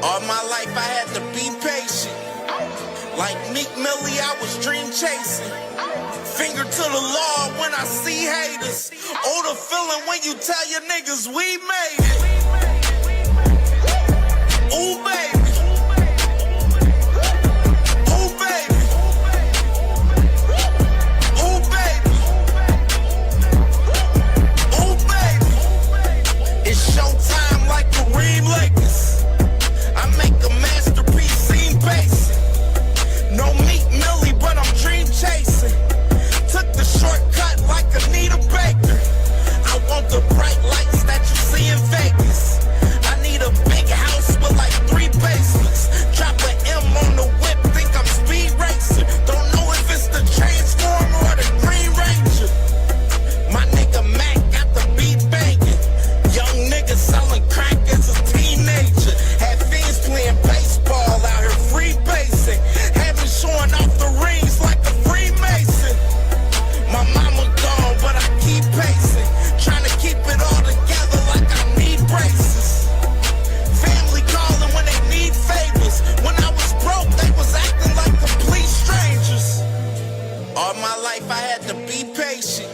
All my life I had to be patient. Like Meek Millie, I was dream chasing. Finger to the law when I see haters. Oh, the feeling when you tell your niggas we made it. Ooh, baby. Ooh, baby. Ooh, baby. Ooh, baby. It's showtime like Kareem Lakers. I make a masterpiece, seem basic. No Meek Millie, but I'm dream chasing. Took the shortcut like Anita Baker. I want the bright lights that you see in Vegas. I need a big house with like 3 basements. Drop an M on the whip, think I'm speed racing. Don't know if it's the Transformer or the Green Ranger. My nigga Mac got the beat banging. Young nigga selling crack as a teenager. Had fiends playing baseball out here free basing. Had me showing off the rings like a Freemason. My mama gone, but I keep pacing. Trying to keep it all together like I need braces. Family calling when they need favors. When I was broke, they was acting like complete strangers. All my life I had to be patient.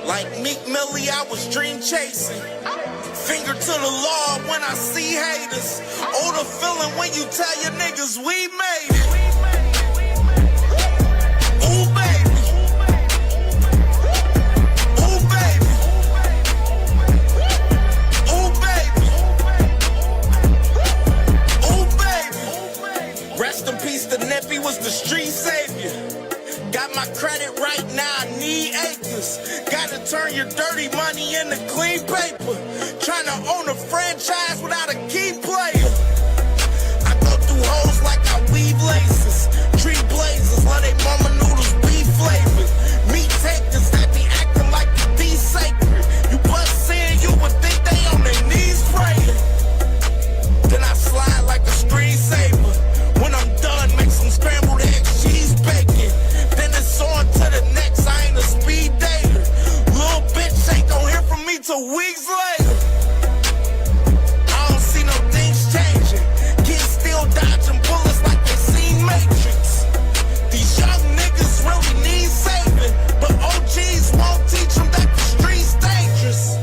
Like Meek Millie, I was dream chasing. Finger to the law when I see haters. Oh, the feeling when you tell your niggas we made it. Ooh, baby. Ooh, baby. Ooh, baby. Ooh, baby. Rest in peace, the Nippy was the street savior. Got my credit right now, I need acres. Gotta turn your dirty money into clean paper. Trying to own a franchise without a key player. I go through hoes like I weave laces. Tree blazers, let they mama noodles be flavored. Meat takers that be acting like the D sacred. You bust in, you would think they on their knees praying. Then I slide like a screensaver. When I'm done, make some scrambled eggs, cheese bacon. Then it's on to the next, I ain't a speed dater. Little bitch ain't gon' hear from me till weeks later. I don't see no things changing. Kids still dodging bullets like they seen Matrix. These young niggas really need saving, but OGs won't teach them that the street's dangerous.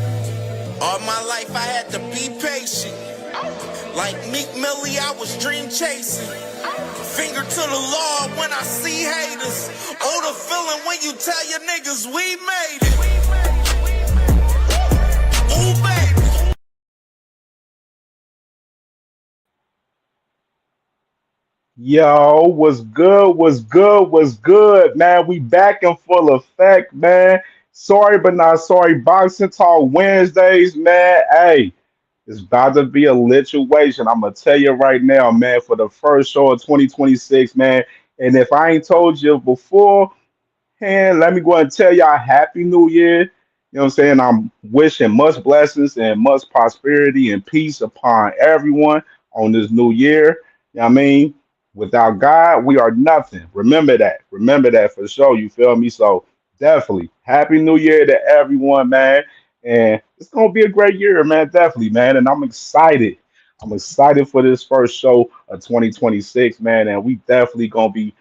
All my life I had to be patient. Like Meek Millie, I was dream chasing. Finger to the law when I see haters. Oh, the feeling when you tell your niggas we made it. Ooh, baby. Yo, what's good? What's good? What's good, man? We back in full effect, man. Sorry, but not sorry. Boxing Talk Wednesdays, man. Hey, it's about to be a lituation. I'm gonna tell you right now, man. For the first show of 2026, man. And if I ain't told you before, and let me go ahead and tell y'all Happy New Year. You know what I'm saying? I'm wishing much blessings and much prosperity and peace upon everyone on this new year. You know what I mean? Without God, we are nothing. Remember that. Remember that for sure. You feel me? So definitely Happy New Year to everyone, man. And it's gonna be a great year, man. Definitely, man. And I'm excited. I'm excited for this first show of 2026, man. And we definitely gonna be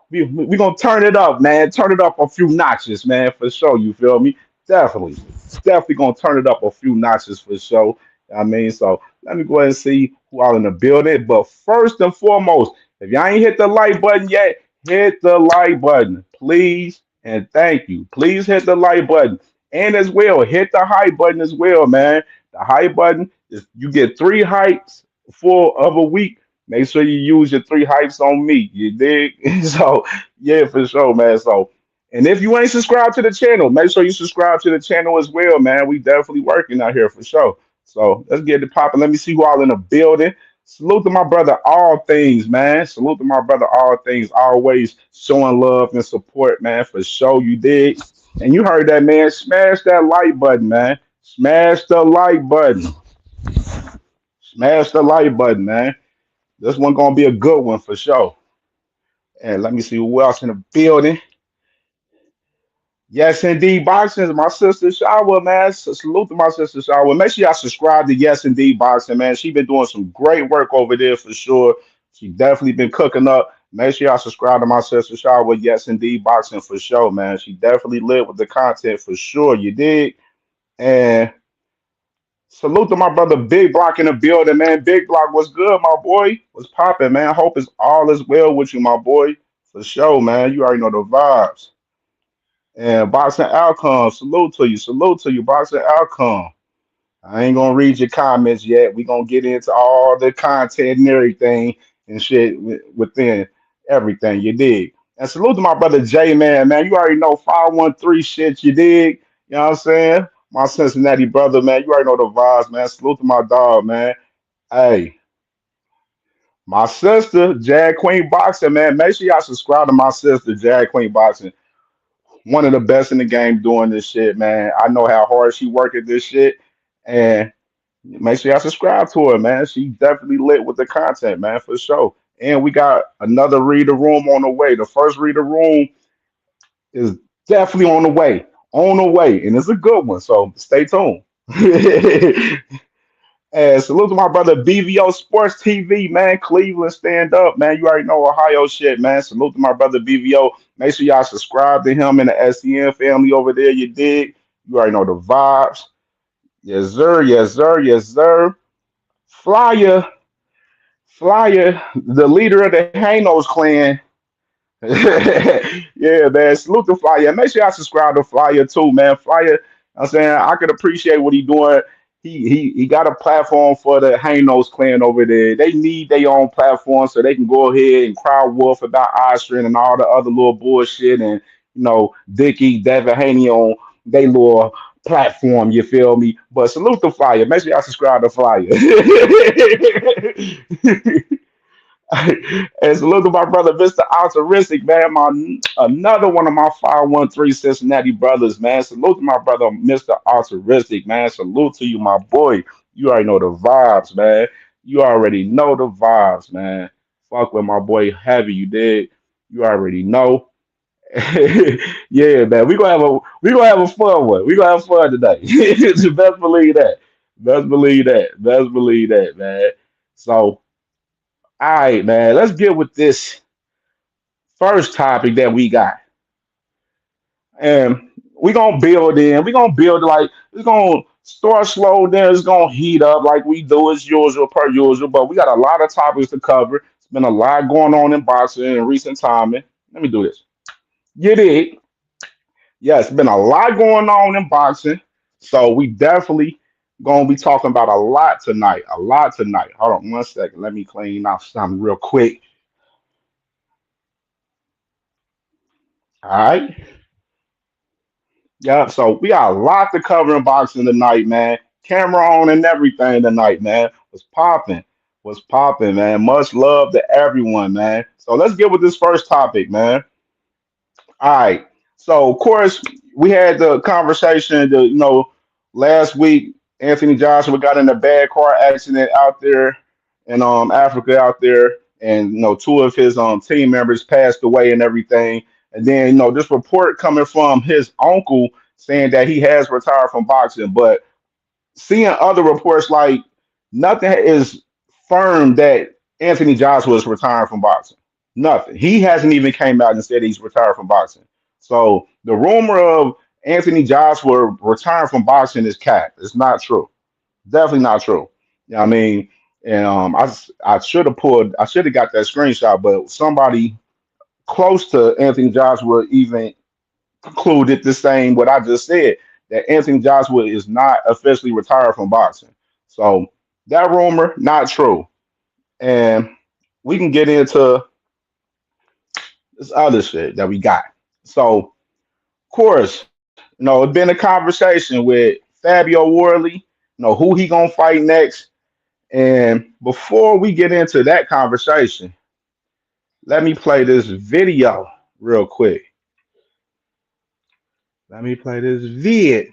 we gonna turn it up, man. Turn it up a few notches, man, for sure. You feel me? Definitely, definitely gonna turn it up a few notches for sure. I mean, so let me go ahead and see who all in the building. But first and foremost, if y'all ain't hit the like button yet, hit the like button, please and thank you. Please hit the like button and as well hit the hype button as well, man. The hype button is you get 3 hypes for of a week. Make sure you use your 3 hypes on me. You dig? So yeah, for sure, man. So and if you ain't subscribed to the channel, make sure you subscribe to the channel as well, man. We definitely working out here for sure. So let's get it popping. Let me see who all in the building. Salute to my brother, all things, man. Salute to my brother, all things. Always showing love and support, man. For sure, you dig. And you heard that, man. Smash that like button, man. Smash the like button. Smash the like button, man. This one gonna be a good one for sure. And let me see who else in the building. Yes, indeed, boxing. My sister Shawa, man. Salute to my sister Shawa. Make sure y'all subscribe to Yes Indeed Boxing, man. She been doing some great work over there for sure. She definitely been cooking up. Make sure y'all subscribe to my sister Shawa. Yes, indeed, boxing for sure, man. She definitely lit with the content for sure. You dig? And salute to my brother Big Block in the building, man. Big Block, what's good, my boy? What's popping, man? Hope it's all is well with you, my boy. For sure, man. You already know the vibes. And boxing outcome, salute to you, boxing outcome. I ain't gonna read your comments yet. We gonna get into all the content and everything and shit within everything. You dig? And salute to my brother J Man, man. You already know 513 shit. You dig? You know what I'm saying? My Cincinnati brother, man. You already know the vibes, man. Salute to my dog, man. Hey, my sister, Jag Queen Boxing, man. Make sure y'all subscribe to my sister, Jag Queen Boxing. One of the best in the game doing this shit, man. I know how hard she work at this shit, and make sure y'all subscribe to her, man. She definitely lit with the content, man, for sure. And we got another reader room on the way. The first reader room is definitely on the way, and it's a good one. So stay tuned. And salute to my brother BVO Sports TV, man. Cleveland, stand up, man. You already know Ohio shit, man. Salute to my brother BVO. Make sure y'all subscribe to him and the SCN family over there. You dig? You already know the vibes. Yes, sir. Yes, sir. Yes, sir. Flyer, Flyer, the leader of the Hanos clan. Yeah, man. Salute to Flyer. Make sure y'all subscribe to Flyer too, man. Flyer, I'm saying I could appreciate what he doing. He got a platform for the Hanos clan over there. They need their own platform so they can go ahead and crowd wolf about Austrian and all the other little bullshit and Dickie, Devin Haney on they little platform, you feel me? But salute to Flyer. Make sure y'all subscribe to Flyer. And salute to my brother, Mr. Altruistic, man. Another one of my 513 Cincinnati brothers, man. Salute to my brother, Mr. Altruistic, man. Salute to you, my boy. You already know the vibes, man. You already know the vibes, man. Fuck with my boy Heavy, you did. You already know. Yeah, man. We gonna have a fun one. We gonna have fun today. Best believe that. Best believe that. Best believe that, man. So. All right, man. Let's get with this first topic that we got, and we're gonna build in. We're gonna build like it's gonna start slow, then it's gonna heat up like we do as usual, per usual. But we got a lot of topics to cover. It's been a lot going on in boxing in recent time. Let me do this. You did. Yeah, it's been a lot going on in boxing, so we definitely gonna be talking about a lot tonight. A lot tonight. Hold on 1 second. Let me clean off something real quick. All right. Yeah, so we got a lot to cover in boxing tonight, man. Camera on and everything tonight, man. What's popping? What's popping, man? Much love to everyone, man. So let's get with this first topic, man. All right. So of course we had the conversation last week Anthony Joshua got in a bad car accident out there in Africa out there and two of his team members passed away and everything. And then this report coming from his uncle saying that he has retired from boxing, but seeing other reports like nothing is firm that Anthony Joshua is retiring from boxing. Nothing. He hasn't even came out and said he's retired from boxing. So the rumor of Anthony Joshua retiring from boxing is cat. It's not true. Definitely not true. You know what I mean? And I should have got that screenshot, but somebody close to Anthony Joshua even concluded the same what I just said, that Anthony Joshua is not officially retired from boxing. So that rumor, not true. And we can get into this other shit that we got. So, of course, it's been a conversation with Fabio Worley, who he gonna fight next. And before we get into that conversation, let me play this video real quick. Let me play this vid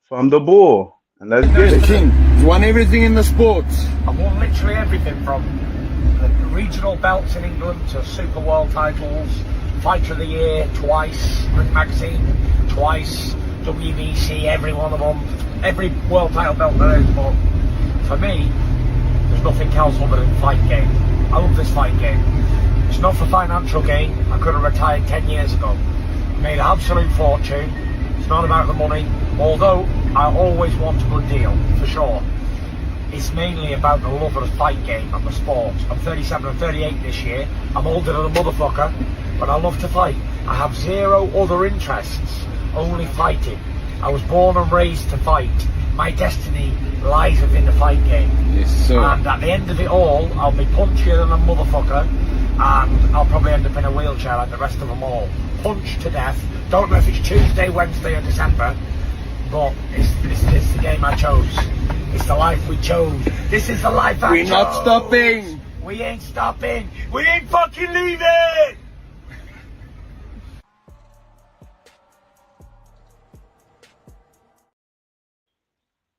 from the bull, and let's get it. King, you won everything in the sports. I've won literally everything from the regional belts in England to Super World titles, Fighter of the Year twice, Ring Magazine, twice, WBC, every one of them, every world title belt there is. But for me, there's nothing else other than fight game. I love this fight game. It's not for financial gain. I could have retired 10 years ago. Made an absolute fortune. It's not about the money, although I always want a good deal, for sure. It's mainly about the love of the fight game and the sport. I'm 37 and 38 this year. I'm older than a motherfucker, but I love to fight. I have zero other interests, only fighting. I was born and raised to fight. My destiny lies within the fight game. Yes, sir. And at the end of it all, I'll be punchier than a motherfucker, and I'll probably end up in a wheelchair like the rest of them all. Punched to death. Don't know if it's Tuesday, Wednesday or December, but it's the game I chose. It's the life we chose. This is the life I chose. We're not stopping. We ain't stopping. We ain't fucking leaving.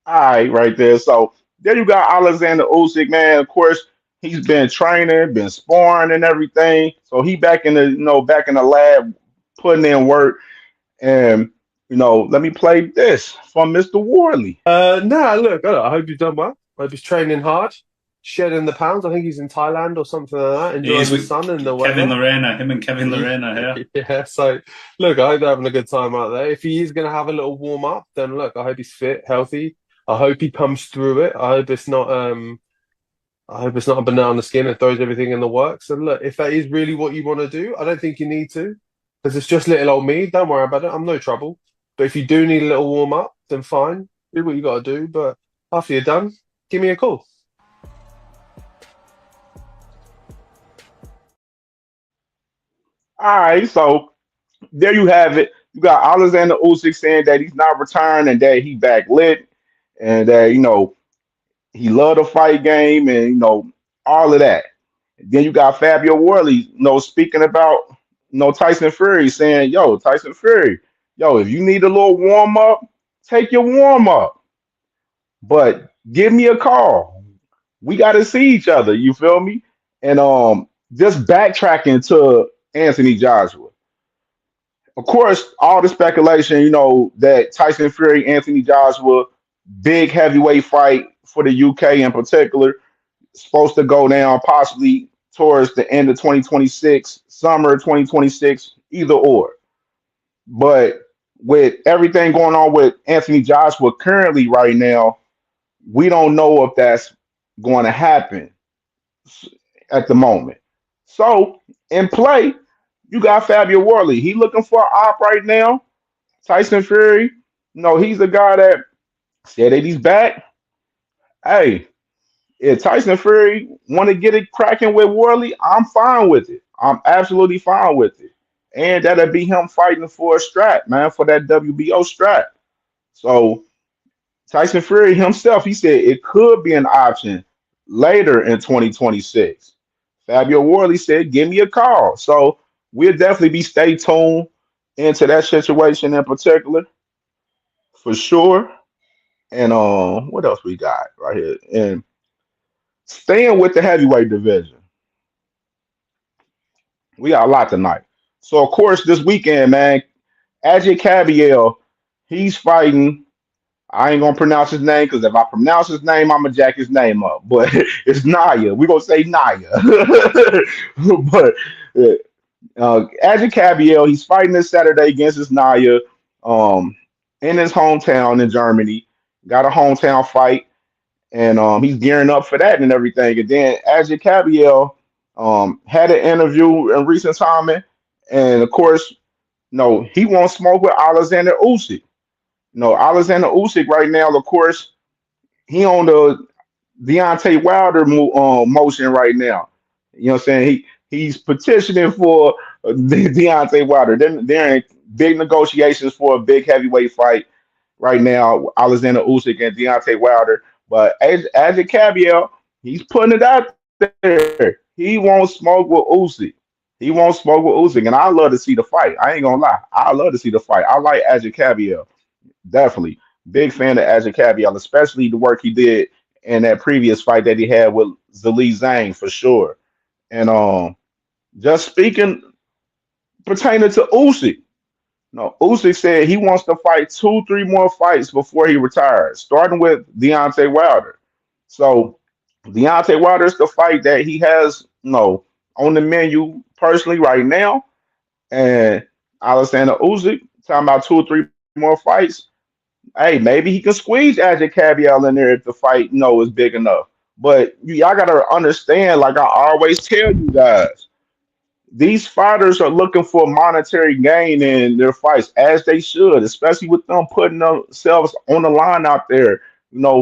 All right, right there. So there you got Alexander Usyk, man. Of course, he's been training, been sparring and everything. So he back in the back in the lab, putting in work. And let me play this from Mr. Worley. Nah, look, I hope you've done well. I hope he's training hard, shedding the pounds. I think he's in Thailand or something like that, He enjoying is the with sun and the Kevin weather. Lorena, him and Kevin Lorena here. Yeah, so look, I hope they're having a good time out there. If he is going to have a little warm up, then look, I hope he's fit, healthy. I hope he comes through it. I hope it's not a banana on the skin and throws everything in the works. And look, if that is really what you want to do, I don't think you need to, because it's just little old me. Don't worry about it. I'm no trouble. But if you do need a little warm up, then fine, do what you got to do. But after you're done, give me a call. All right, so there you have it. You got Alexander Usyk saying that he's not retiring and that he back lit, and that he loved the fight game, and all of that. Then you got Fabio Worley, speaking about Tyson Fury, saying, "Yo, Tyson Fury, yo, if you need a little warm up, take your warm up, but give me a call. We got to see each other." You feel me? And just backtracking to Anthony Joshua. Of course, all the speculation, that Tyson Fury, Anthony Joshua, big heavyweight fight for the UK in particular, supposed to go down possibly towards the end of 2026, summer 2026, either or. But with everything going on with Anthony Joshua currently right now, we don't know if that's going to happen at the moment. So in play, you got Fabio Worley. He looking for an op right now. Tyson Fury, he's a guy that said that he's back. Hey, if Tyson Fury want to get it cracking with Worley, I'm fine with it. I'm absolutely fine with it. And that'll be him fighting for a strap, man, for that WBO strap. So Tyson Fury himself, he said it could be an option later in 2026. Fabio Worley said, give me a call. So we'll definitely be stay tuned into that situation in particular, for sure. And what else we got right here? And staying with the heavyweight division, we got a lot tonight. So of course, this weekend, man, Ajay Cabiel, he's fighting. I ain't gonna pronounce his name because if I pronounce his name, I'm gonna jack his name up. But it's Naya. We're gonna say Naya. But Ajay Cabiel, he's fighting this Saturday against his Naya in his hometown in Germany. Got a hometown fight, and he's gearing up for that and everything. And then Ajay Cabiel had an interview in recent time, and of course, he won't smoke with Alexander Usyk. Alexander Usyk right now, of course, he on the Deontay Wilder motion right now. You know what I'm saying? He's petitioning for Deontay Wilder. They're in big negotiations for a big heavyweight fight right now, Alexander Usyk and Deontay Wilder. But Ajay Cabiel, he's putting it out there. He won't smoke with Usyk. He won't smoke with Usyk, and I love to see the fight. I ain't gonna lie. I love to see the fight. I like Ajay Cabiel. Definitely. Big fan of Ajay Cabiel, especially the work he did in that previous fight that he had with Zhilei Zhang, for sure. And just speaking pertaining to Usyk, No, Usyk said he wants to fight two, three more fights before he retires, starting with Deontay Wilder. So Deontay Wilder is the fight that he has, on the menu personally right now. And Alexander Usyk talking about two or three more fights. Hey, maybe he can squeeze Ajit Cabial in there if the fight, is big enough. But y'all gotta understand, like I always tell you guys, these fighters are looking for monetary gain in their fights, as they should, especially with them putting themselves on the line out there,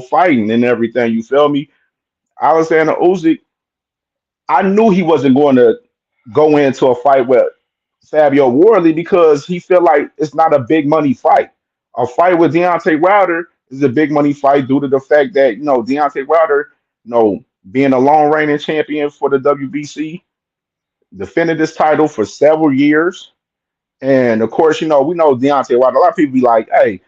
fighting and everything. You feel me? Alexander Usyk, I knew he wasn't going to go into a fight with Fabio Wardley because he felt like it's not a big money fight. A fight with Deontay Wilder is a big money fight due to the fact that Deontay Wilder, being a long reigning champion for the WBC, defended this title for several years. And of course, we know Deontay Wilder. A lot of people be like, hey,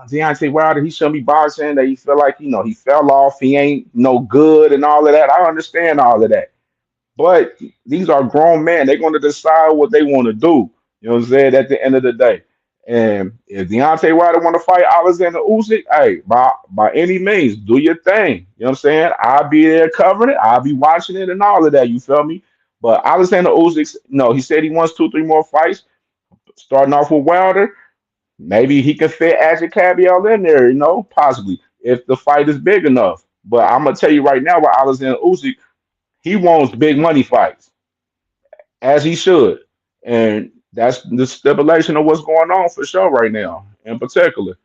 Deontay Wilder, he shouldn't be boxing. They feel like, he fell off. He ain't no good and all of that. I understand all of that. But these are grown men. They're going to decide what they want to do. You know what I'm saying? At the end of the day. And if Deontay Wilder want to fight Alexander Usyk, hey, by any means, do your thing. You know what I'm saying? I'll be there covering it. I'll be watching it and all of that. You feel me? But Alexander Usyk, no, he said he wants two, three more fights. Starting off with Wilder, maybe he can fit Ajit Cabial in there, possibly if the fight is big enough. But I'm gonna tell you right now, with Alexander Usyk, he wants big money fights, as he should, and that's the stipulation of what's going on for sure right now, in particular.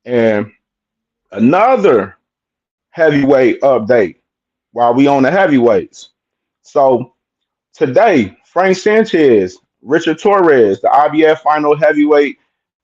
And another heavyweight update while we on the heavyweights. So today, Frank Sanchez, Richard Torres, the IBF final heavyweight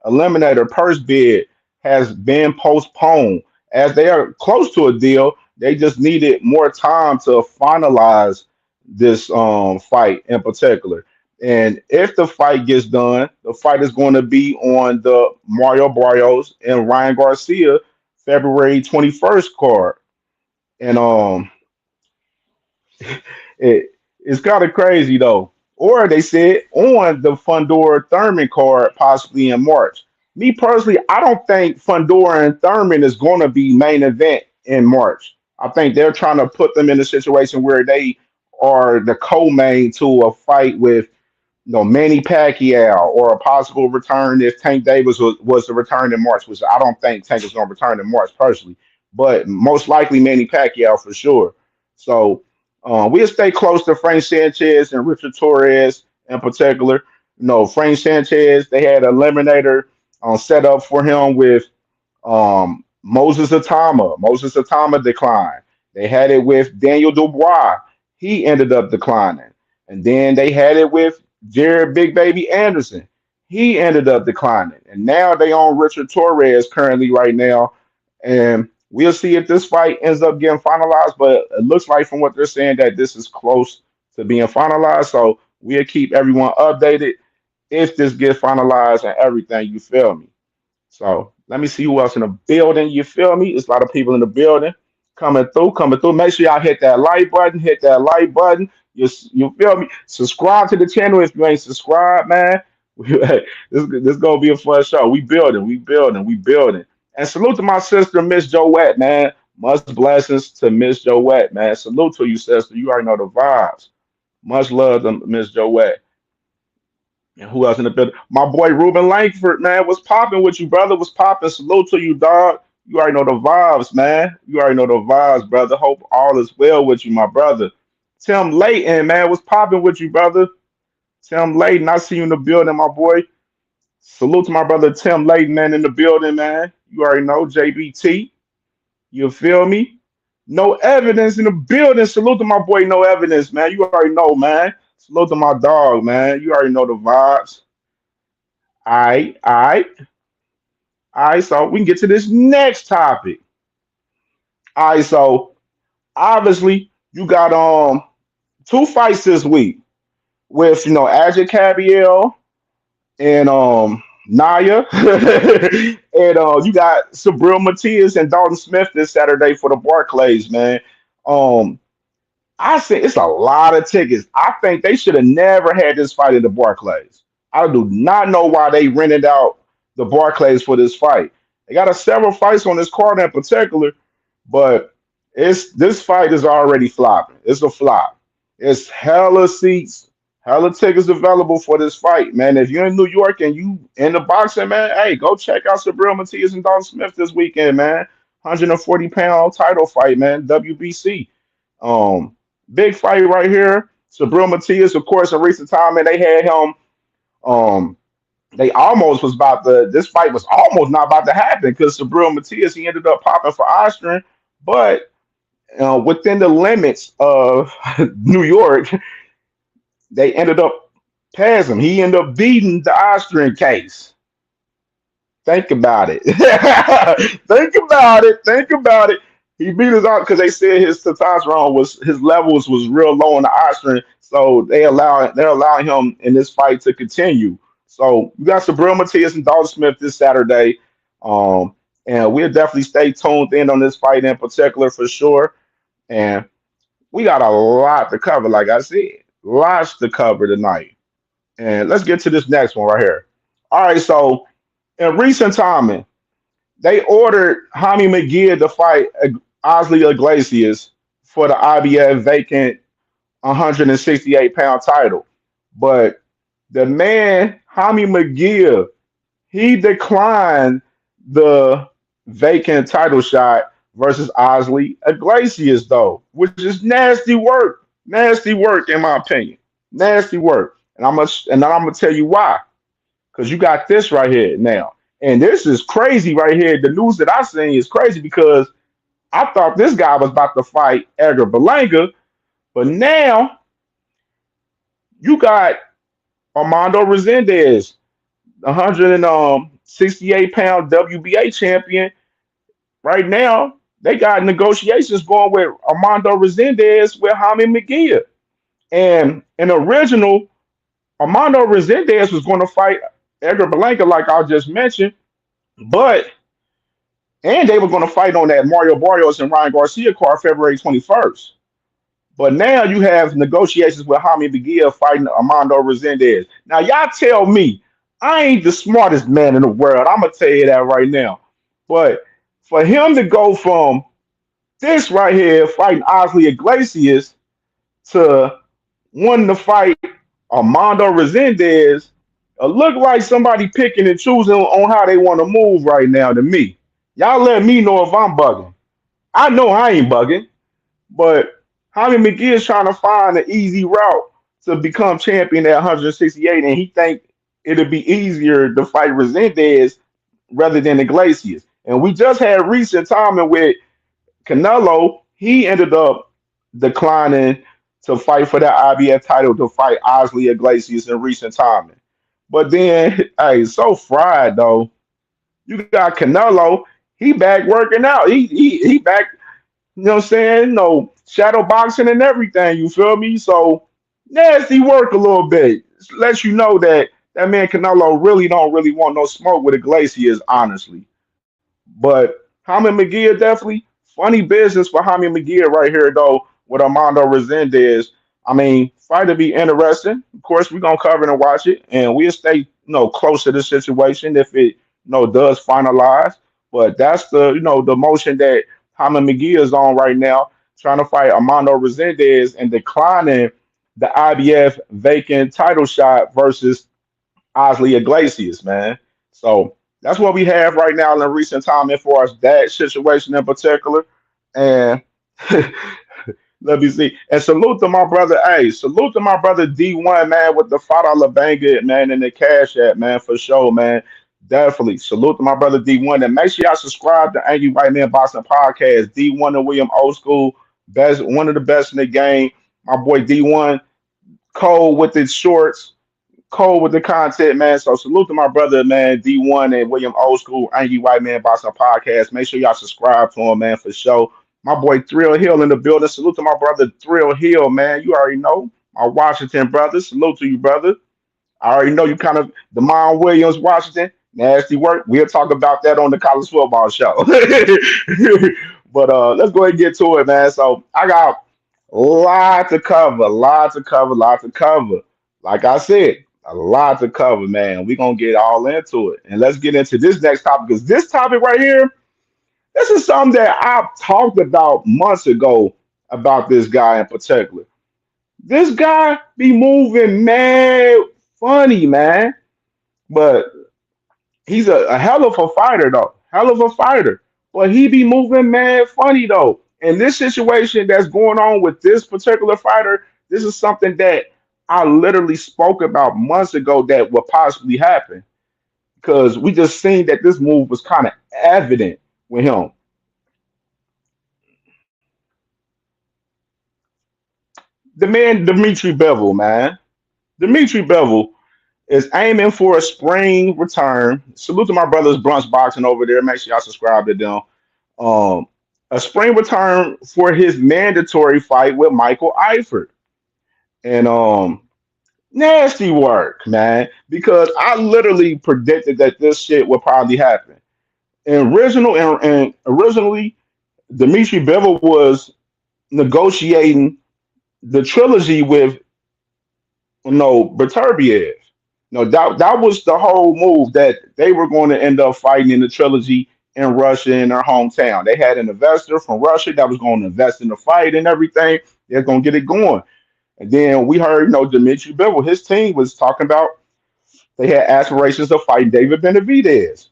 eliminator purse bid has been postponed as they are close to a deal. They just needed more time to finalize this fight in particular. And if the fight gets done, the fight is going to be on the Mario Barrios and Ryan Garcia February 21st card. And it's kind of crazy though. Or they said on the Fundora Thurman card, possibly in March. Me personally, I don't think Fundora and Thurman is going to be main event in March. I think they're trying to put them in a situation where they are the co-main to a fight with Manny Pacquiao, or a possible return if Tank Davis was to return in March, which I don't think Tank is going to return in March personally, but most likely Manny Pacquiao for sure. So we'll stay close to Frank Sanchez and Richard Torres in particular. Frank Sanchez, they had an eliminator set up for him with Moses Atama. Moses Atama declined. They had it with Daniel Dubois. He ended up declining. And then they had it with Jared Big Baby Anderson. He ended up declining. And now they on Richard Torres currently right now. And we'll see if this fight ends up getting finalized. But it looks like from what they're saying that this is close to being finalized. So we'll keep everyone updated if this gets finalized and everything. You feel me? So let me see who else in the building. You feel me? It's a lot of people in the building coming through, coming through. Make sure y'all hit that like button, hit that like button. You feel me? Subscribe to the channel if you ain't subscribed, man. This gonna be a fun show. We building, we building, we building. And salute to my sister, Miss Joette, man. Much blessings to Miss Joette, man. Salute to you, sister. You already know the vibes. Much love to Miss Joette. And who else in the building? My boy Ruben Langford, man. What's popping with you, brother? What's popping? Salute to you, dog. You already know the vibes, man. You already know the vibes, brother. Hope all is well with you, my brother. Tim Layton, man. What's popping with you, brother? Tim Layton, I see you in the building, my boy. Salute to my brother Tim Layton, man, in the building, man. You already know JBT. You feel me? No evidence in the building. Salute to my boy, no evidence, man. You already know, man. Salute to my dog, man. You already know the vibes. All right, all right. All right, so we can get to this next topic. All right, so obviously you got two fights this week with Ajit Cabiel and Naya, and you got Sabril Matias and Dalton Smith this Saturday for the Barclays, man. I think it's a lot of tickets. I think they should have never had this fight in the Barclays. I do not know why they rented out the Barclays for this fight. They got several fights on this card in particular, but it's this fight is already flopping. It's a flop. It's hella seats, hella tickets available for this fight, man. If you're in New York and you in the boxing, man, hey, go check out Sabril Matias and Dalton Smith this weekend, man. 140-pound title fight, man. WBC. Um, Big fight right here. Sabril Matias, of course, in recent time, and they had him. Um, they almost was about to. This fight was almost not about to happen because Sabril Matias he ended up popping for Austrian, but within the limits of New York, they ended up passing him. He ended up beating the Austrian case. Think about it. Think about it. Think about it. He beat us out because they said his testosterone was his levels was real low in the Austrian, so they're allowing him in this fight to continue. So we got Sabril Matias and Dalton Smith this Saturday, um, and we'll definitely stay tuned in on this fight in particular for sure. And we got a lot to cover, like I said, lots to cover tonight. And let's get to this next one right here. All right, so in recent timing, they ordered Jaime McGee to fight Osley Iglesias for the IBF vacant 168-pound title. But the man, Jaime McGee, he declined the vacant title shot versus Osley Iglesias, though, which is nasty work. Nasty work, in my opinion. Nasty work. And I'm gonna tell you why. Because you got this right here now. And this is crazy right here. The news that I seen is crazy because I thought this guy was about to fight Edgar Berlanga, but now you got Armando Resendez, 168-pound WBA champion. Right now, they got negotiations going with Armando Resendez with Jaime McGee. And an original, Armando Resendez was going to fight Edgar Berlanga, like I just mentioned, but and they were going to fight on that Mario Barrios and Ryan Garcia card February 21st. But now you have negotiations with Jaime McGee fighting Armando Resendez. Now, y'all tell me, I ain't the smartest man in the world. I'm going to tell you that right now. But for him to go from this right here, fighting Osley Iglesias, to wanting to fight Armando Resendez, it look like somebody picking and choosing on how they want to move right now to me. Y'all let me know if I'm bugging. I know I ain't bugging, but Jaime McGee is trying to find an easy route to become champion at 168, and he think it'll be easier to fight Resendez rather than Iglesias. And we just had recent timing with Canelo. He ended up declining to fight for that IBF title to fight Osley Iglesias in recent timing. But then, hey, so fried though. You got Canelo. He back working out. He back. You know what I'm saying? No shadow boxing and everything. You feel me? So nasty work a little bit. Lets you know that that man Canelo really don't really want no smoke with Iglesias, honestly. But Jaime McGee definitely funny business for Jaime McGee right here though with Armando Resendez. I mean, fight to be interesting. Of course, we're gonna cover it and watch it, and we'll stay close to the situation if it does finalize. But that's the the motion that Jaime McGee is on right now, trying to fight Armando Resendez and declining the IBF vacant title shot versus Osley Iglesias, man. So that's what we have right now in the recent time as far as that situation in particular. And let me see. And salute to my brother. Hey, salute to my brother D1, man, with the $5 banger, man, and the cash app, man, for sure, man. Definitely. Salute to my brother D1. And make sure y'all subscribe to Angry White Man Boxing Podcast. D1 and William Old School. Best, one of the best in the game. My boy D1, cold with his shorts, cold with the content, man. So salute to my brother, man, D1 and William Old School, Angry White Man Boxing Podcast. Make sure y'all subscribe to him, man, for sure. My boy Thrill Hill in the building. Salute to my brother Thrill Hill, man. You already know. My Washington brother. Salute to you, brother. I already know you kind of Demond Williams, Washington. Nasty work. We'll talk about that on the college football show. But let's go ahead and get to it, man. So I got a lot to cover, lot to cover. Like I said, A lot to cover, man. We're gonna get all into it. And let's get into this next topic because this topic right here, this is something that I've talked about months ago about this guy in particular. This guy be moving mad funny, man. But he's a hell of a fighter, though. Hell of a fighter. But he be moving mad funny, though. And this situation that's going on with this particular fighter, this is something that I literally spoke about months ago that would possibly happen. Because we just seen that this move was kind of evident with him. The man, Dimitri Bevel, man. Dimitri Bevel is aiming for a spring return. Salute to my brothers Brunch Boxing over there. Make sure y'all subscribe to them. Um, a spring return for his mandatory fight with Michael Eifert. And nasty work, man. Because I literally predicted that this shit would probably happen. And originally, Dimitri Bivol was negotiating the trilogy with Beterbiev. No, that was the whole move that they were going to end up fighting in the trilogy in Russia in their hometown. They had an investor from Russia that was going to invest in the fight and everything. They're going to get it going. And then we heard, Dimitri Bivol, his team was talking about they had aspirations of fighting David Benavidez.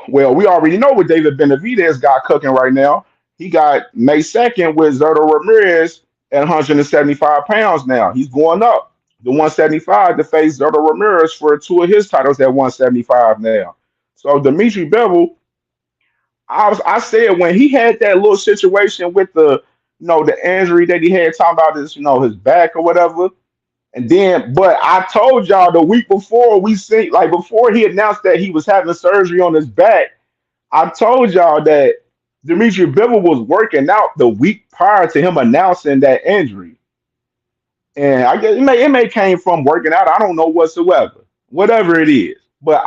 Well, we already know what David Benavidez got cooking right now. He got May 2nd with Zerto Ramirez at 175 pounds now. He's going up the 175 to face Zerto Ramirez for two of his titles at 175 now. So Dimitri Bivol, I said when he had that little situation with the injury that he had, talking about his back or whatever. And then, but I told y'all the week before before he announced that he was having surgery on his back, I told y'all that Dimitri Bivol was working out the week prior to him announcing that injury. And I guess it may came from working out. I don't know whatsoever. Whatever it is. But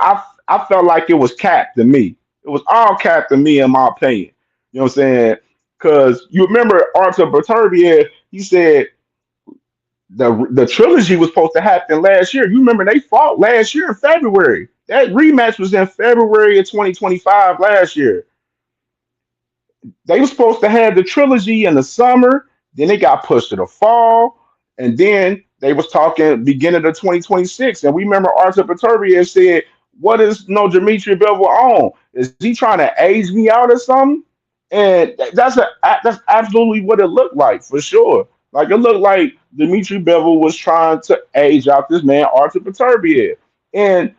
I felt like it was capped to me. It was all capped to me in my opinion. You know what I'm saying? Because you remember Artur Beterbiev, he said the trilogy was supposed to happen last year. You remember they fought last year in February. That rematch was in February of 2025 last year. They were supposed to have the trilogy in the summer, then it got pushed to the fall, and then they was talking beginning of 2026. And we remember Artur Beterbiev said, "What is Dimitri Bivol on? Is he trying to age me out or something?" And that's absolutely what it looked like for sure. Like it looked like Dimitri Bivol was trying to age out this man Artur Beterbiev. And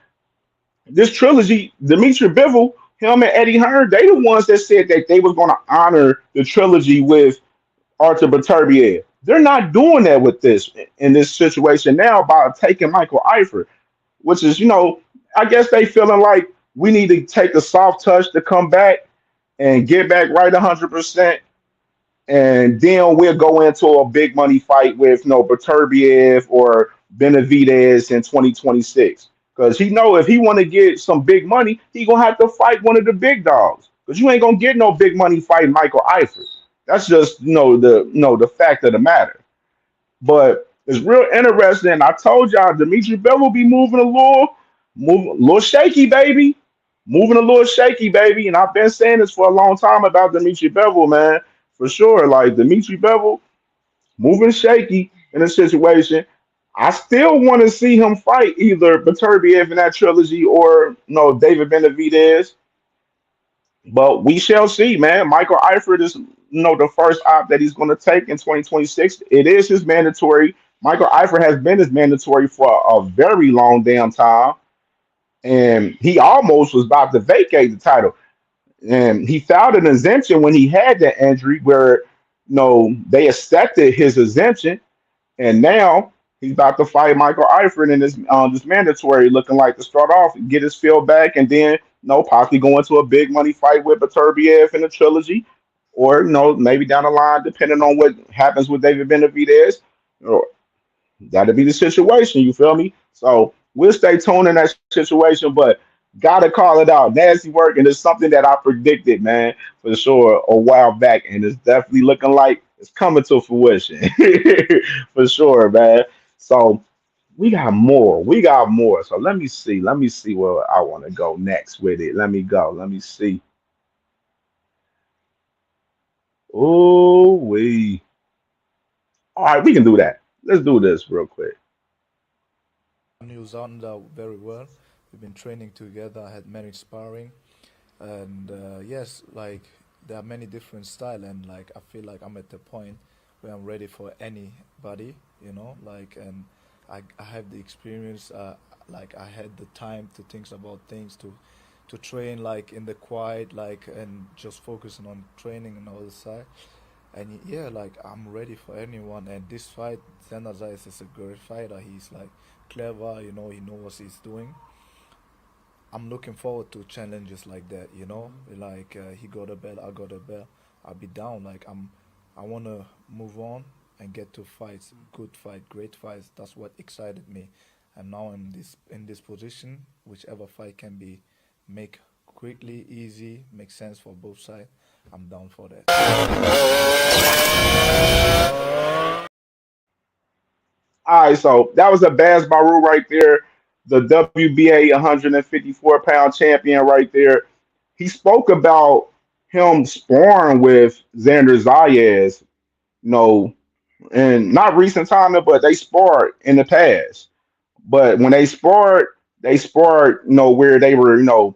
this trilogy, Dimitri Bivol, him and Eddie Hearn, they the ones that said that they was going to honor the trilogy with Artur Beterbiev. They're not doing that with this in this situation now by taking Michael Eifert, which is, I guess they feeling like we need to take a soft touch to come back and get back right 100%. And then we'll go into a big money fight with Beterbiev or Benavidez in 2026. Because if he want to get some big money, he gonna have to fight one of the big dogs. Because you ain't gonna get no big money fighting Michael Eifert. That's just the fact of the matter. But it's real interesting. I told y'all Dimitri Bell will be moving a little shaky, baby. Moving a little shaky, baby. And I've been saying this for a long time about Dimitri Bevell, man. For sure. Like Dimitri Bevell moving shaky in a situation. I still want to see him fight either Beterbiev in that trilogy or David Benavidez. But we shall see, man. Michael Eifert is the first op that he's going to take in 2026. It is his mandatory. Michael Eifert has been his mandatory for a very long damn time. And he almost was about to vacate the title. And he filed an exemption when he had that injury where they accepted his exemption. And now he's about to fight Michael Eifert in this mandatory, looking like to start off and get his field back, and then possibly go into a big money fight with Beterbiev in the trilogy, or maybe down the line, depending on what happens with David Benavidez, that'll be the situation. You feel me? So we'll stay tuned in that situation, but gotta call it out. Nasty work, and it's something that I predicted, man, for sure a while back, and it's definitely looking like it's coming to fruition for sure, man. So We got more. We got more. So let me see. Let me see where I want to go next with it. Let me go. Let me see. Oh, we. All right, we can do that. Let's do this real quick. Knew Zonda very well. We've been training together, had many sparring, and yes, like there are many different style, and like I feel like I'm at the point where I'm ready for anybody, like, and I have the experience, like I had the time to think about things, to train like in the quiet, like, and just focusing on training and all the side. And yeah, like I'm ready for anyone. And this fight, Xander Zayas is a great fighter. He's like clever, he knows what he's doing. I'm looking forward to challenges like that. Like he got a belt, I got a belt. I'll be down. Like I wanna move on and get to fights, good fight, great fights. That's what excited me. And now in this position, whichever fight can be make quickly, easy, make sense for both sides. I'm down for that. All right, so that was a Baz Baru right there, the WBA 154-pound champion right there. He spoke about him sparring with Xander Zayas, you know, and not recent time, but they sparred in the past. But when they sparred, where they were,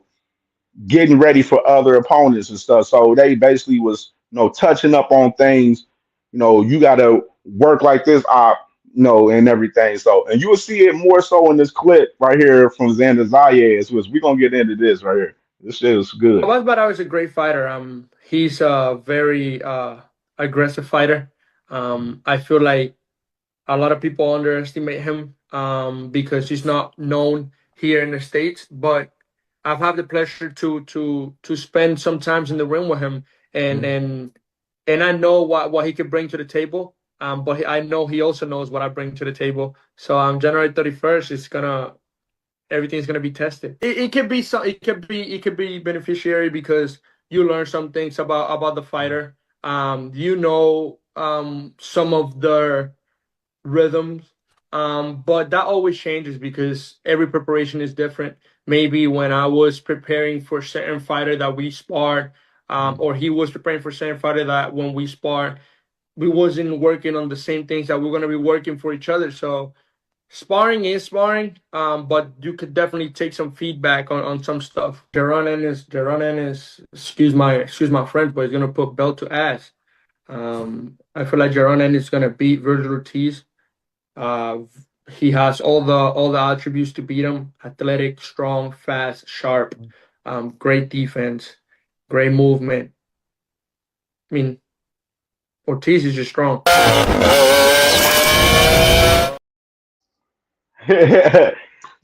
getting ready for other opponents and stuff. So they basically was, touching up on things. You got to work like this, and everything. So, and you will see it more so in this clip right here from Xander Zayas, which we're gonna get into this right here. This shit is good. Abbas Barao is a great fighter. He's a very aggressive fighter. I feel like a lot of people underestimate him because he's not known here in the States. But I've had the pleasure to spend some times in the ring with him, and Mhm. and and I know what he could bring to the table. But I know he also knows what I bring to the table. So January 31st is gonna everything's gonna be tested. It could be it could be beneficiary because you learn some things about the fighter. Some of their rhythms. But that always changes because every preparation is different. Maybe when I was preparing for certain fighter that we sparred, or he was preparing for certain fighter that when we sparred, we wasn't working on the same things that we're gonna be working for each other. So sparring is sparring, but you could definitely take some feedback on some stuff. Geronen is excuse my French, but he's gonna put belt to ass. I feel like Geronen is gonna beat Virgil Ortiz. Uh, he has all the attributes to beat him: athletic, strong, fast, sharp, great defense, great movement. I mean, Ortiz is just strong.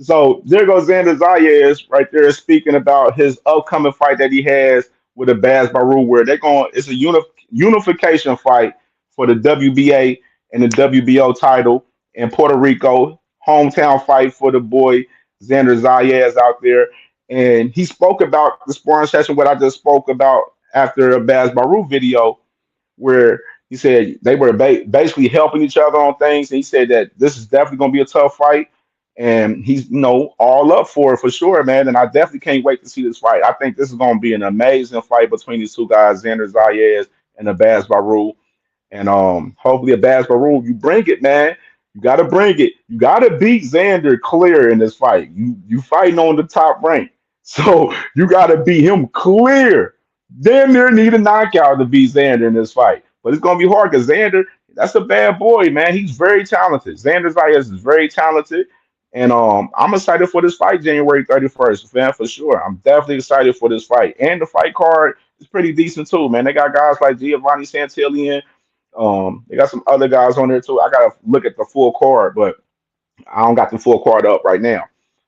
So there goes Xander Zayas right there speaking about his upcoming fight that he has with a Baz Baru, where they're going. It's a unification fight for the WBA and the WBO title in Puerto Rico. Hometown fight for the boy Xander Zayas out there, and he spoke about the sparring session. What I just spoke about after a Baz Baru video, where he said they were basically helping each other on things. And he said that this is definitely going to be a tough fight, and he's all up for it for sure, man. And I definitely can't wait to see this fight. I think this is going to be an amazing fight between these two guys, Xander Zayas and Abaz Baru. And hopefully Abaz Baru, you bring it, man. You gotta bring it. You gotta beat Xander clear in this fight. You fighting on the top rank. So you gotta beat him clear. Damn near need a knockout to beat Xander in this fight. But it's gonna be hard because Xander, that's a bad boy, man. He's very talented. Xander Zayas is very talented. And I'm excited for this fight January 31st, man, for sure. I'm definitely excited for this fight. And the fight card is pretty decent too, man. They got guys like Giovanni Santillan. They got some other guys on there too. I gotta look at the full card, but I don't got the full card up right now.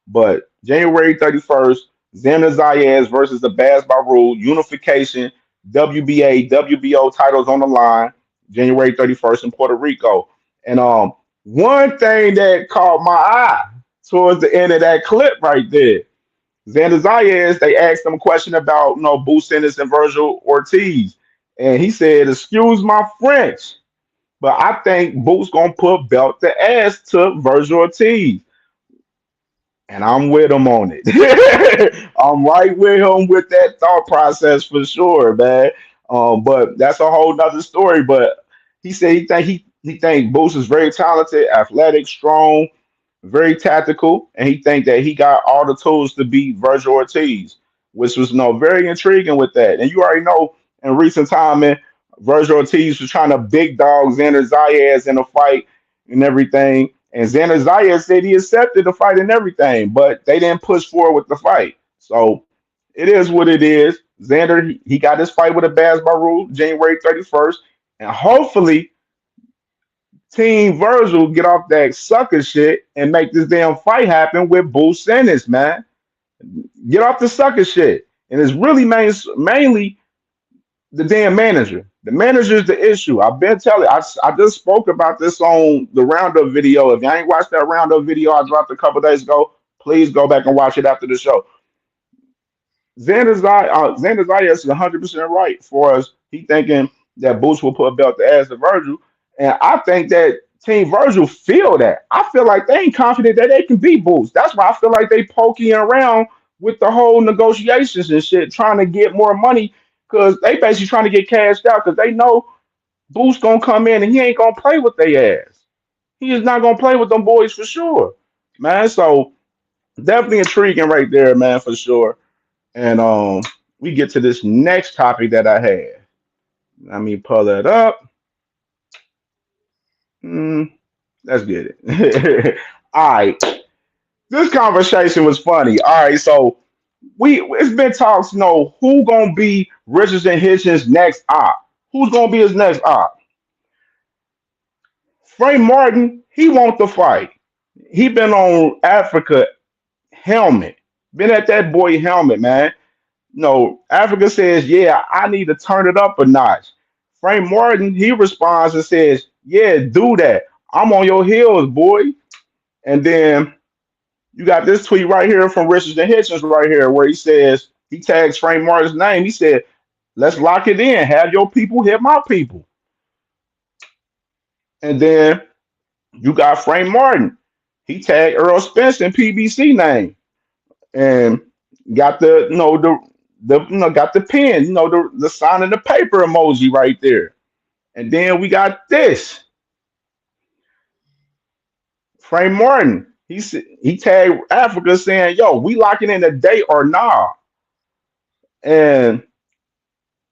But January 31st, Xander Zayas versus the Baz Baru unification WBA, WBO titles on the line, January 31st in Puerto Rico. And one thing that caught my eye towards the end of that clip right there, Xander Zayas, they asked him a question about Boo Sanders and Virgil Ortiz. And he said, "Excuse my French, But I think Boots gonna put belt the ass to Virgil Ortiz, and I'm with him on it. I'm right with him with that thought process for sure, man. But that's a whole nother story. But he said he think Boots is very talented, athletic, strong, very tactical, and he think that he got all the tools to beat Virgil Ortiz, which was very intriguing with that. And you already know in recent time, man, Virgil Ortiz was trying to big dog Xander Zayas in a fight and everything. And Xander Zayas said he accepted the fight and everything, but they didn't push forward with the fight. So it is what it is. Xander, he got his fight with a basketball rule January 31st, and hopefully Team Virgil get off that sucker shit and make this damn fight happen with Boo Sanders, man. Get off the sucker shit. And it's really mainly the damn manager. The manager is the issue. I've been telling. I just spoke about this on the roundup video. If you ain't watched that roundup video I dropped a couple days ago, please go back and watch it after the show. Xander Zayas is 100% right for us. He thinking that Boots will put a belt to ass to Virgil. And I think that Team Virgil feel that. I feel like they ain't confident that they can beat Boots. That's why I feel like they poking around with the whole negotiations and shit, trying to get more money because they basically trying to get cashed out because they know Boots gonna come in and he ain't gonna play with their ass. He is not gonna play with them boys for sure, man. So definitely intriguing right there, man, for sure. And we get to this next topic that I had. Let me pull it up. Let's get it. All right. This conversation was funny. All right, so it's been talks, who gonna be Richardson Hitchens' next op? Who's gonna be his next op? Frank Martin, he want the fight. He been on Africa helmet. Been at that boy helmet, man. No, Africa says, yeah, I need to turn it up a notch. Frank Martin, he responds and says, yeah, do that. I'm on your heels, boy. And then you got this tweet right here from Richardson Hitchens right here where he says, he tags Frank Martin's name. He said, let's lock it in. Have your people hit my people. And then you got Frank Martin. He tagged Earl Spence in PBC name. And got got the pen, the sign of the paper emoji right there. And then we got this. Frank Martin, he tagged Africa saying, yo, we locking in a date or nah. And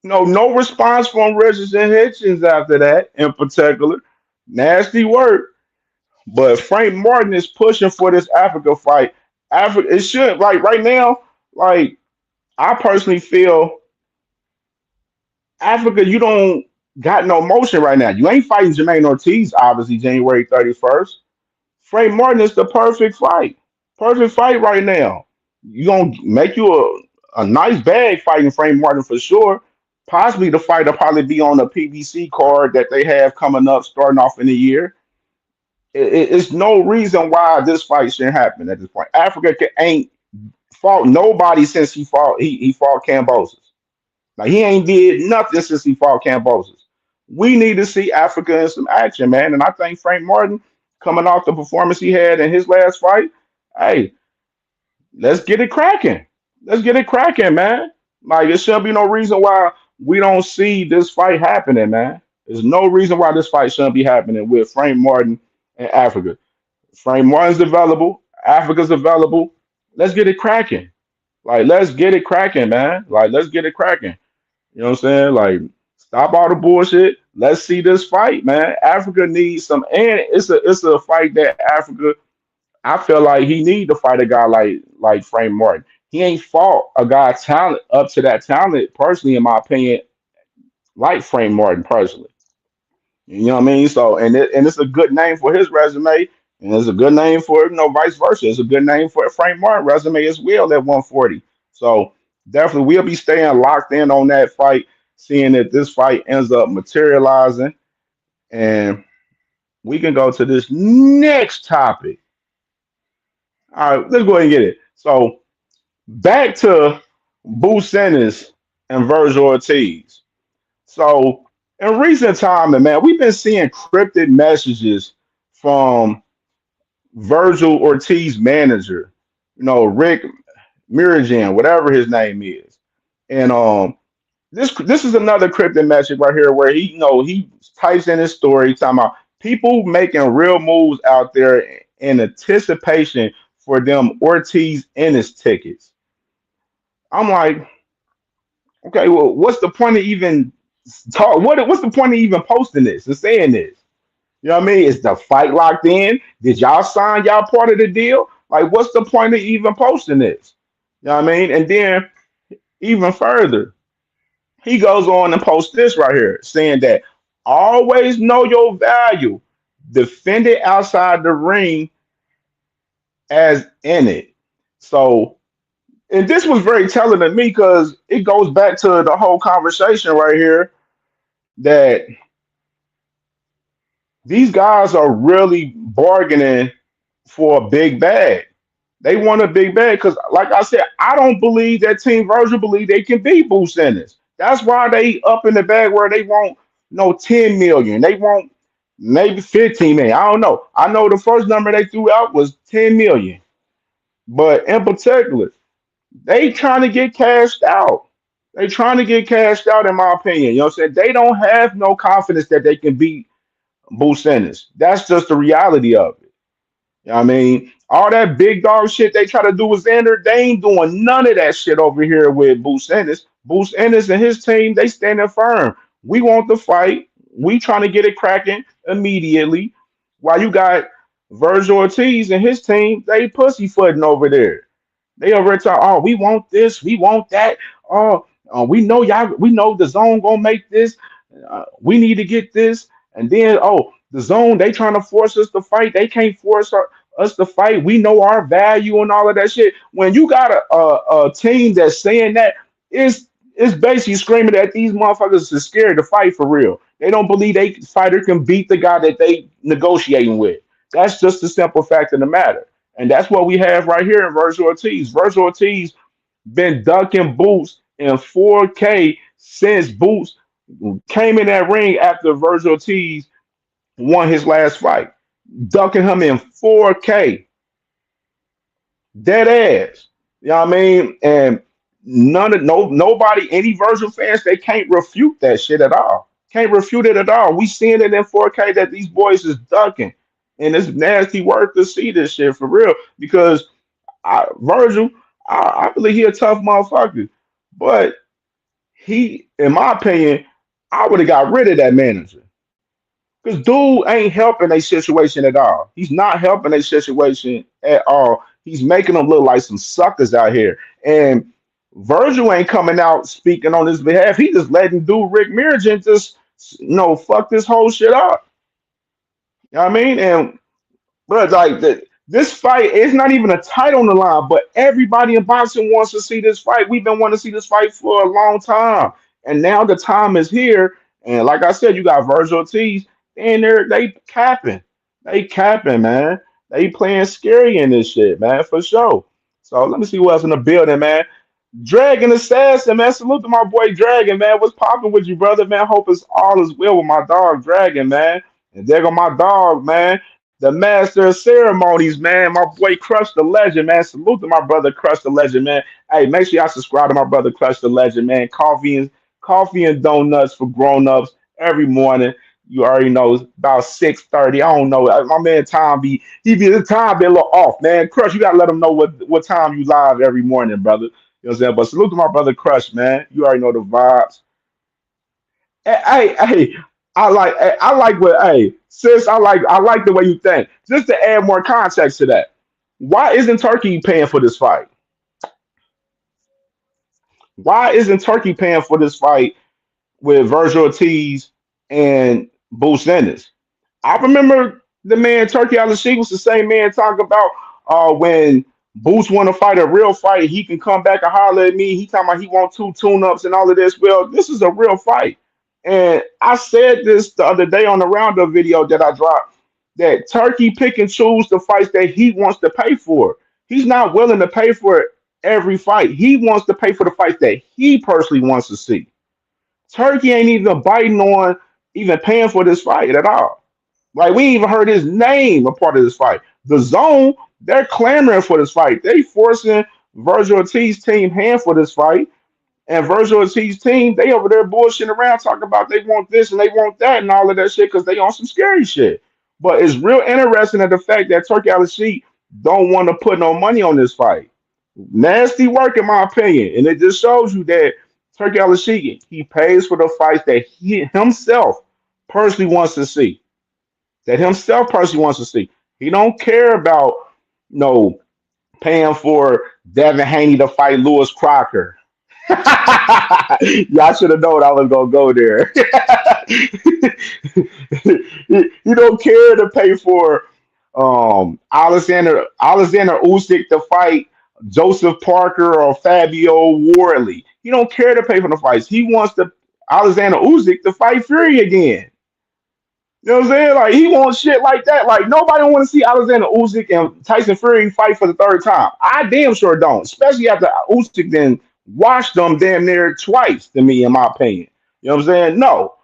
no response from Richardson Hitchens after that in particular. Nasty work. But Frank Martin is pushing for this Africa fight. Africa, it should, like right now, like I personally feel Africa, you don't got no motion right now. You ain't fighting Jermaine Ortiz, obviously, January 31st. Frank Martin is the perfect fight. Perfect fight right now. You gonna make you a nice bag fighting Frank Martin for sure. Possibly the fight will probably be on a PBC card that they have coming up starting off in the year. It's no reason why this fight shouldn't happen at this point. Africa ain't fought nobody since he fought Cambosis. Like he ain't did nothing since he fought Cambosis. We need to see Africa in some action, man. And I think Frank Martin, coming off the performance he had in his last fight, hey, let's get it cracking. Let's get it cracking, man. Like there shouldn't be no reason why we don't see this fight happening, man. There's no reason why this fight shouldn't be happening with Frank Martin and Africa. Frank Martin's available, Africa's available. Let's get it cracking. Like, let's get it cracking, man. Like, let's get it cracking. You know what I'm saying? Like, stop all the bullshit. Let's see this fight, man. Africa needs some, and it's a fight that Africa. I feel like he need to fight a guy like Frank Martin. He ain't fought a guy talent up to that talent personally, in my opinion, like Frank Martin personally. You know what I mean? So, and it's a good name for his resume, and it's a good name for vice versa. It's a good name for Frank Martin resume as well at 140. So definitely we'll be staying locked in on that fight, seeing that this fight ends up materializing, and we can go to this next topic. All right, let's go ahead and get it. So back to Boo Sanders and Virgil Ortiz. So in recent time, man, we've been seeing cryptic messages from Virgil Ortiz manager, Rick Mirajan, whatever his name is. And this is another cryptic message right here where he types in his story talking about people making real moves out there in anticipation for them Ortiz Ennis tickets. I'm like, okay, well, what's the point of even what's the point of even posting this and saying this? You know what I mean? Is the fight locked in? Did y'all sign y'all part of the deal? Like, what's the point of even posting this? You know what I mean? And then even further, he goes on and posts this right here, saying that always know your value. Defend it outside the ring as in it. So, and this was very telling to me because it goes back to the whole conversation right here that these guys are really bargaining for a big bag. They want a big bag because, like I said, I don't believe that Team Virgil believe they can beat Boost Ennis. That's why they up in the bag where they want 10 million. They want maybe 15 million. I don't know. I know the first number they threw out was 10 million. But in particular, they trying to get cashed out. They trying to get cashed out, in my opinion. You know what I'm saying? They don't have no confidence that they can beat Boost Ennis. That's just the reality of it. You know what I mean? All that big dog shit they try to do with Xander, they ain't doing none of that shit over here with Boost Ennis. Boost Ennis and his team, they standing firm. We want the fight. We trying to get it cracking immediately. While you got Virgil Ortiz and his team, they pussyfooting over there. They over there talking, oh, we want this, we want that. Oh, we know y'all, we know the zone gonna make this. We need to get this. And then, oh, the zone, they trying to force us to fight. They can't force us to fight. We know our value and all of that shit. When you got a team that's saying that, it's basically screaming that these motherfuckers are scared to fight for real. They don't believe they fighter can beat the guy that they negotiating with. That's just the simple fact of the matter. And that's what we have right here in Virgil Ortiz. Virgil Ortiz been ducking Boots in 4K since Boots came in that ring after Virgil Ortiz won his last fight. Ducking him in 4K. Dead ass. You know what I mean? And nobody, any Virgil fans, they can't refute that shit at all. Can't refute it at all. We seeing it in 4K that these boys is ducking. And it's nasty work to see this shit for real. Because Virgil, I believe he a tough motherfucker. But he, in my opinion, I would have got rid of that manager. Because dude ain't helping a situation at all. He's not helping a situation at all. He's making them look like some suckers out here. And Virgil ain't coming out speaking on his behalf. He just letting dude Rick Mirajan just, fuck this whole shit up. You know what I mean? And but like this fight is not even a title on the line, but everybody in boxing wants to see this fight. We've been wanting to see this fight for a long time, and now the time is here. And like I said, you got Virgil Ortiz, and they capping, man. They playing scary in this shit, man, for sure. So let me see who else in the building, man. Dragon Assassin, man. Salute to my boy Dragon, man. What's popping with you, brother, man? Hope it's all is well with my dog Dragon, man. And there go my dog, man. The master of ceremonies, man. My boy Crush the Legend, man. Salute to my brother Crush the Legend, man. Hey, make sure y'all subscribe to my brother Crush the Legend, man. Coffee and donuts for grown-ups every morning. You already know it's about 6:30. I don't know. My man Tom his time be a little off, man. Crush, you gotta let him know what time you live every morning, brother. You know what I'm saying? But salute to my brother Crush, man. You already know the vibes. Hey, I like what sis, I like the way you think. Just to add more context to that. Why isn't Turkey paying for this fight? Why isn't Turkey paying for this fight with Virgil Ortiz and Boost Ennis? I remember the man Turkey Al-Sheikh was the same man talking about when Boost want to fight a real fight, he can come back and holler at me. He talking about he want 2 tune-ups and all of this. Well, this is a real fight. And I said this the other day on the roundup video that I dropped, that Turkey pick and choose the fights that he wants to pay for. He's not willing to pay for every fight. He wants to pay for the fights that he personally wants to see. Turkey ain't even biting on even paying for this fight at all. Like we even heard his name a part of this fight. The Zone, they're clamoring for this fight. They forcing Virgil Ortiz team hand for this fight. And Virgil Ortiz team, they over there bullshitting around talking about they want this and they want that and all of that shit because they on some scary shit. But it's real interesting at the fact that Turkey Al Sheik don't want to put no money on this fight. Nasty work, in my opinion. And it just shows you that Turkey Al Sheik, he pays for the fights that he himself personally wants to see. That himself personally wants to see. He don't care about no paying for Devin Haney to fight Lewis Crocker. Y'all should have known I was gonna go there. You don't care to pay for Alexander Usyk to fight Joseph Parker or Fabio Wardley. He don't care to pay for the fights. He wants to Alexander Usyk to fight Fury again. You know what I'm saying? Like he wants shit like that. Like nobody want to see Alexander Usyk and Tyson Fury fight for the third time. I damn sure don't. Especially after Usyk then watched them damn near twice to me, in my opinion. You know what I'm saying? No.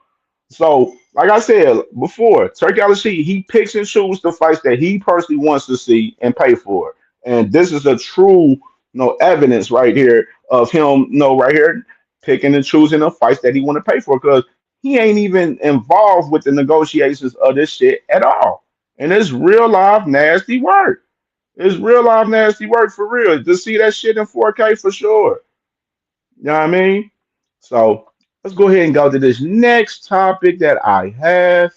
So, like I said before, Turkey Al Sheik, he picks and chooses the fights that he personally wants to see and pay for. And this is a true, evidence right here of him, right here, picking and choosing the fights that he want to pay for because he ain't even involved with the negotiations of this shit at all. And it's real live nasty work. It's real live nasty work for real. To see that shit in 4K for sure. You know what I mean? So let's go ahead and go to this next topic that I have.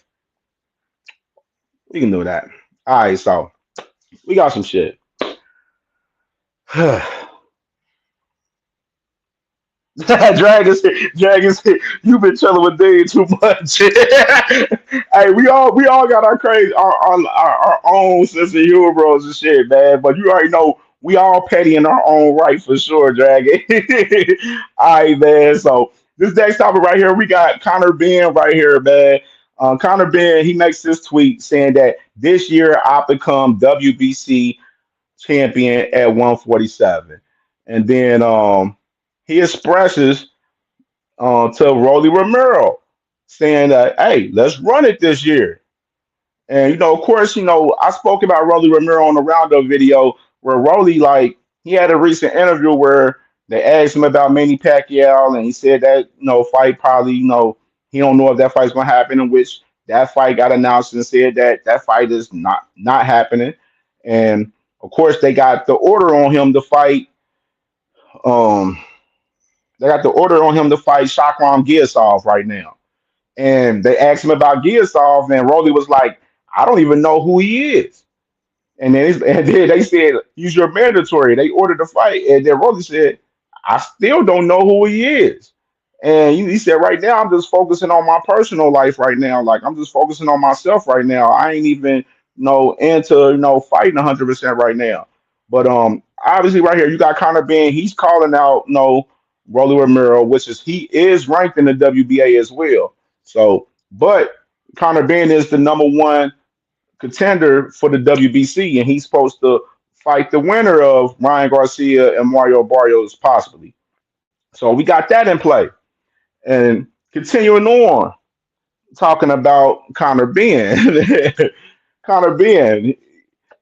We can do that. All right, so we got some shit. Dragons, you've been chilling with Dean too much. Hey, we all got our crazy, our own sense of humor, bros and shit, man. But you already know we all petty in our own right for sure, Dragon. All right, man. So this next topic right here, we got Conor Ben right here, man. Conor Ben, he makes this tweet saying that this year I become WBC champion at 147, and then he expresses to Rolly Romero saying that, hey, let's run it this year. And, of course, I spoke about Rolly Romero on the Roundup video where Rolly, like, he had a recent interview where they asked him about Manny Pacquiao and he said that, fight probably, he don't know if that fight's going to happen, in which that fight got announced and said that that fight is not happening. And, of course, they got the order on him to fight Shakram Giyasov right now. And they asked him about Giyasov, and Rolly was like, I don't even know who he is. And then they said, he's your mandatory. They ordered the fight. And then Rolly said, I still don't know who he is. And he said, right now, I'm just focusing on my personal life right now. Like, I'm just focusing on myself right now. I ain't even, into, fighting 100% right now. But obviously right here, you got Conor Ben. He's calling out, Rolly Romero, which is he is ranked in the WBA as well. So, but Conor Ben is the number one contender for the WBC, and he's supposed to fight the winner of Ryan Garcia and Mario Barrios possibly. So we got that in play. And continuing on, talking about Conor Ben. Conor Ben,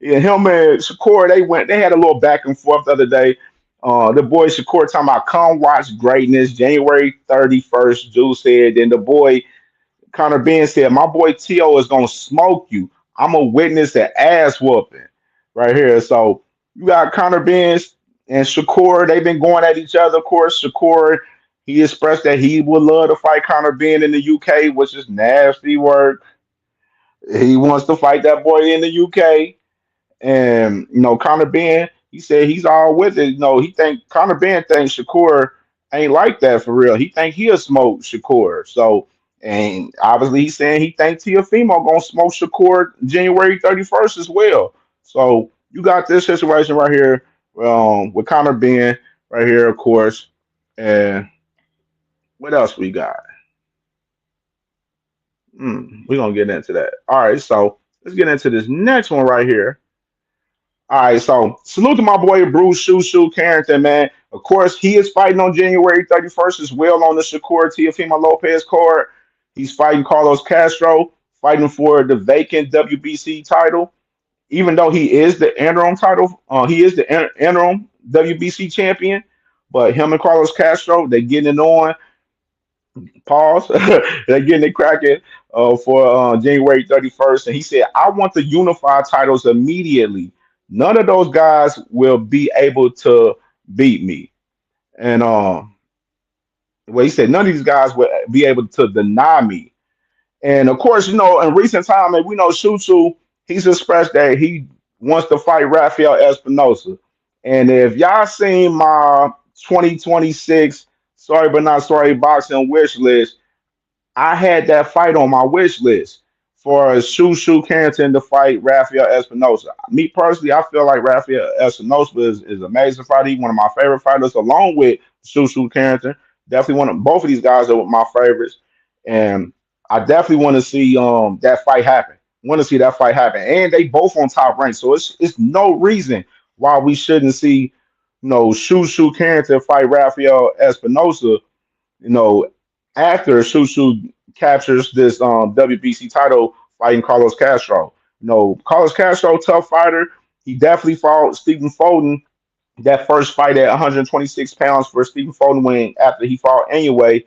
and him and Shakur, they had a little back and forth the other day. The boy Shakur talking about come watch greatness, January 31st, Jules said. Then the boy Conor Ben said, my boy T.O. is gonna smoke you. I'm a witness an ass whooping right here. So you got Conor Ben and Shakur, they've been going at each other. Of course, Shakur, he expressed that he would love to fight Conor Ben in the UK, which is nasty work. He wants to fight that boy in the UK. And Conor Ben, he said he's all with it. Conor Ben thinks Shakur ain't like that for real. He think he'll smoke Shakur. So, and obviously he's saying he think Teofimo gonna smoke Shakur January 31st as well. So you got this situation right here with Conor Ben right here, of course. And what else we got? We're gonna get into that. All right, so let's get into this next one right here. All right, so salute to my boy Bruce Shoo Carrington, man. Of course, he is fighting on January 31st as well on the Shakur Teofimo Lopez card. He's fighting Carlos Castro, fighting for the vacant WBC title. Even though he is the interim title, he is the interim WBC champion. But him and Carlos Castro, they getting it on. Pause. They're getting it cracking for January 31st. And he said, I want the unified titles immediately. None of those guys will be able to beat me. And well, he said none of these guys will be able to deny me. And of course, in recent time, and we know Shushu, he's expressed that he wants to fight Rafael Espinosa. And if y'all seen my 2026 sorry but not sorry boxing wish list, I had that fight on my wish list for Shushu Carrington to fight Rafael Espinosa. Me personally, I feel like Rafael Espinosa is an amazing fighter. He's one of my favorite fighters, along with Shushu Carrington. Definitely one of both of these guys are my favorites, and I definitely want to see that fight happen. Want to see that fight happen, and they both on top rank, so it's no reason why we shouldn't see Shushu Carrington fight Rafael Espinosa you know, after Susu captures this WBC title fighting Carlos Castro. Carlos Castro, tough fighter. He definitely fought Stephen Foden that first fight at 126 pounds for Stephen Foden win after he fought anyway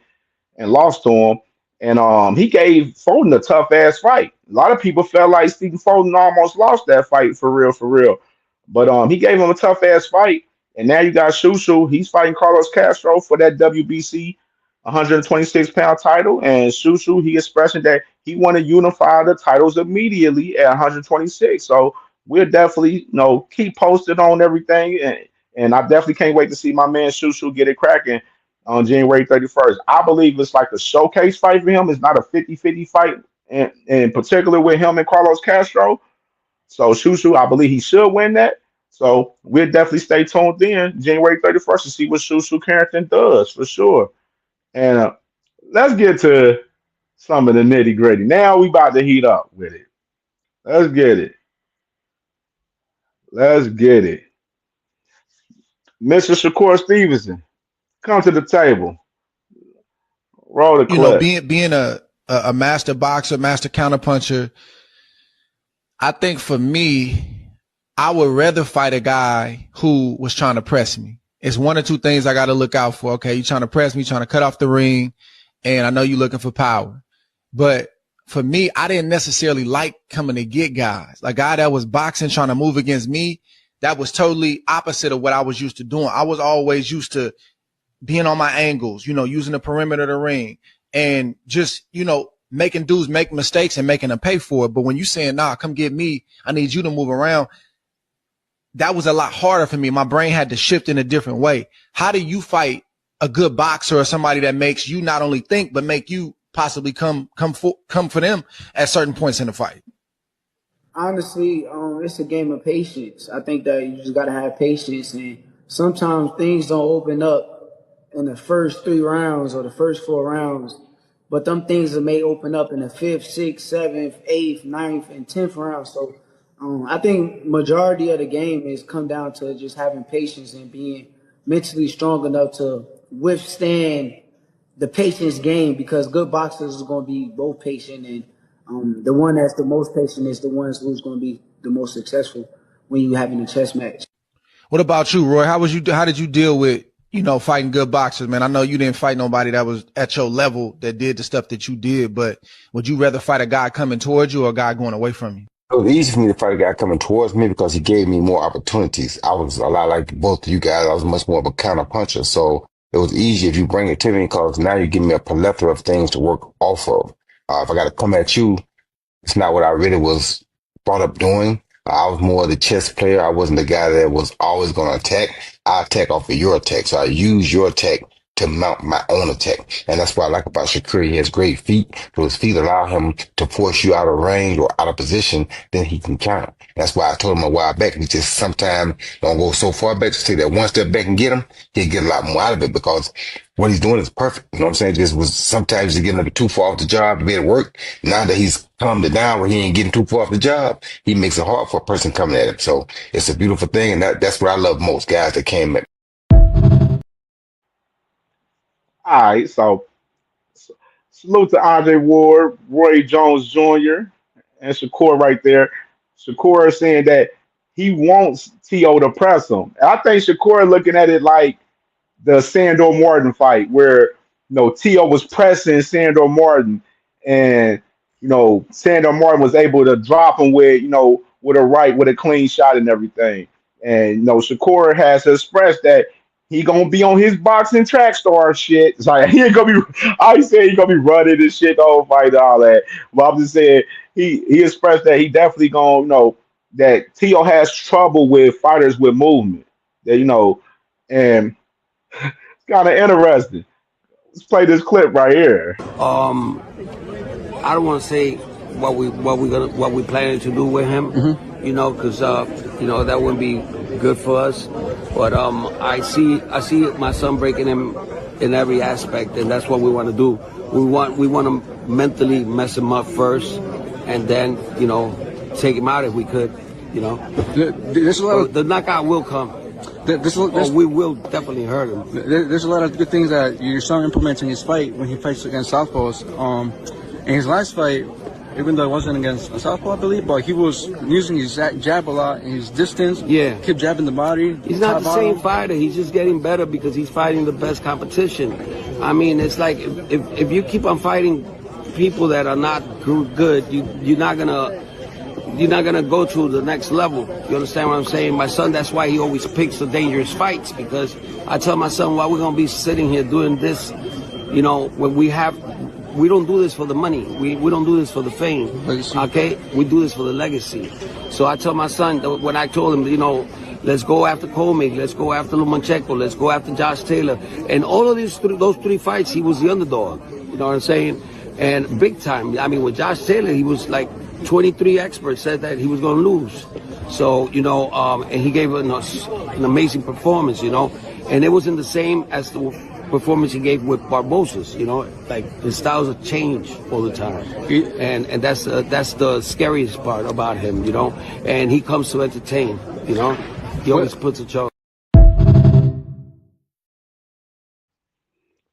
and lost to him. And he gave Foden a tough ass fight. A lot of people felt like Stephen Foden almost lost that fight for real, for real. But he gave him a tough ass fight. And now you got Shushu. He's fighting Carlos Castro for that WBC 126-pound title. And Shushu, he expressing that he want to unify the titles immediately at 126. So we'll definitely, keep posted on everything. And I definitely can't wait to see my man Shushu get it cracking on January 31st. I believe it's like a showcase fight for him. It's not a 50-50 fight, and in particular with him and Carlos Castro. So Shushu, I believe he should win that. So we'll definitely stay tuned in January 31st to see what Shushu Carrington does for sure. And let's get to some of the nitty gritty. Now we about to heat up with it. Let's get it. Let's get it. Mr. Shakur Stevenson, come to the table. Roll the clip. Being a master boxer, master counterpuncher, I think for me, I would rather fight a guy who was trying to press me. It's one or two things I got to look out for. Okay, you trying to press me, trying to cut off the ring, and I know you're looking for power. But for me, I didn't necessarily like coming to get guys. Like a guy that was boxing, trying to move against me, that was totally opposite of what I was used to doing. I was always used to being on my angles, using the perimeter of the ring and just, making dudes make mistakes and making them pay for it. But when you saying, nah, come get me, I need you to move around, that was a lot harder for me. My brain had to shift in a different way. How do you fight a good boxer or somebody that makes you not only think, but make you possibly come for them at certain points in the fight? Honestly, it's a game of patience. I think that you just gotta have patience, and sometimes things don't open up in the first 3 rounds or the first 4 rounds, but them things that may open up in the 5th, 6th, 7th, 8th, 9th, and 10th round. So I think majority of the game is come down to just having patience and being mentally strong enough to withstand the patience game, because good boxers is going to be both patient, and the one that's the most patient is the one who's going to be the most successful when you having a chess match. What about you, Roy? How did you deal with, fighting good boxers, man? I know you didn't fight nobody that was at your level that did the stuff that you did, but would you rather fight a guy coming towards you or a guy going away from you? It was easy for me to fight a guy coming towards me because he gave me more opportunities. I was a lot like both of you guys. I was much more of a counter puncher. So it was easy if you bring it to me because now you give me a plethora of things to work off of. If I got to come at you, it's not what I really was brought up doing. I was more of the chess player. I wasn't the guy that was always going to attack. I attack off of your attack. So I use your attack to mount my own attack. And that's what I like about Shakur. He has great feet. So his feet allow him to force you out of range or out of position, then he can counter. That's why I told him a while back, he just sometimes don't go so far back to take that one step back and get him. He'll get a lot more out of it because what he's doing is perfect. You know what I'm saying? Just was sometimes he's getting a bit too far off the job to be at work. Now that he's calmed it down where he ain't getting too far off the job, he makes it hard for a person coming at him. So it's a beautiful thing. And that's what I love most, guys that came at. All right, so Salute to Andre Ward, Roy Jones Jr., and Shakur right there. Shakur is saying that he wants T.O. to press him. I think Shakur looking at it like the Sandor Martin fight where Tio was pressing Sandor Martin, and Sandor Martin was able to drop him with a right, with a clean shot and everything. And Shakur has expressed that he gonna be on his boxing track star shit. It's like he ain't gonna be. I said he gonna be running and shit the whole fight and all that. But I'm just saying he expressed that he definitely gonna that Tio has trouble with fighters with movement. That and kind of interesting. Let's play this clip right here. I don't want to say what we planning to do with him, because that wouldn't be good for us. But I see my son breaking him in every aspect, and that's what we want to do. We want to mentally mess him up first, and then take him out if we could. The knockout will come. We will definitely hurt him. There's a lot of good things that your son implements in his fight when he fights against southpaws. In his last fight, even though it wasn't against a southpaw, I believe, but he was using his jab a lot and his distance. Yeah. Kept jabbing the body. He's not the same fighter. He's just getting better because he's fighting the best competition. I mean, it's like if you keep on fighting people that are not good, you're not gonna go to the next level. You understand what I'm saying? My son, that's why he always picks the dangerous fights, because I tell my son, why we're gonna be sitting here doing this, when we don't do this for the money. We don't do this for the fame. Okay? We do this for the legacy. So I tell my son, when I told him, let's go after Colmig, let's go after Lomachenko, let's go after Josh Taylor. And all of those three fights, he was the underdog. You know what I'm saying? And big time. I mean, with Josh Taylor, he was like 23 experts said that he was going to lose. So, and he gave an amazing performance, and it wasn't the same as the performance he gave with Barbosa's, like his styles have changed all the time. And that's the scariest part about him, and he comes to entertain, he always puts a show.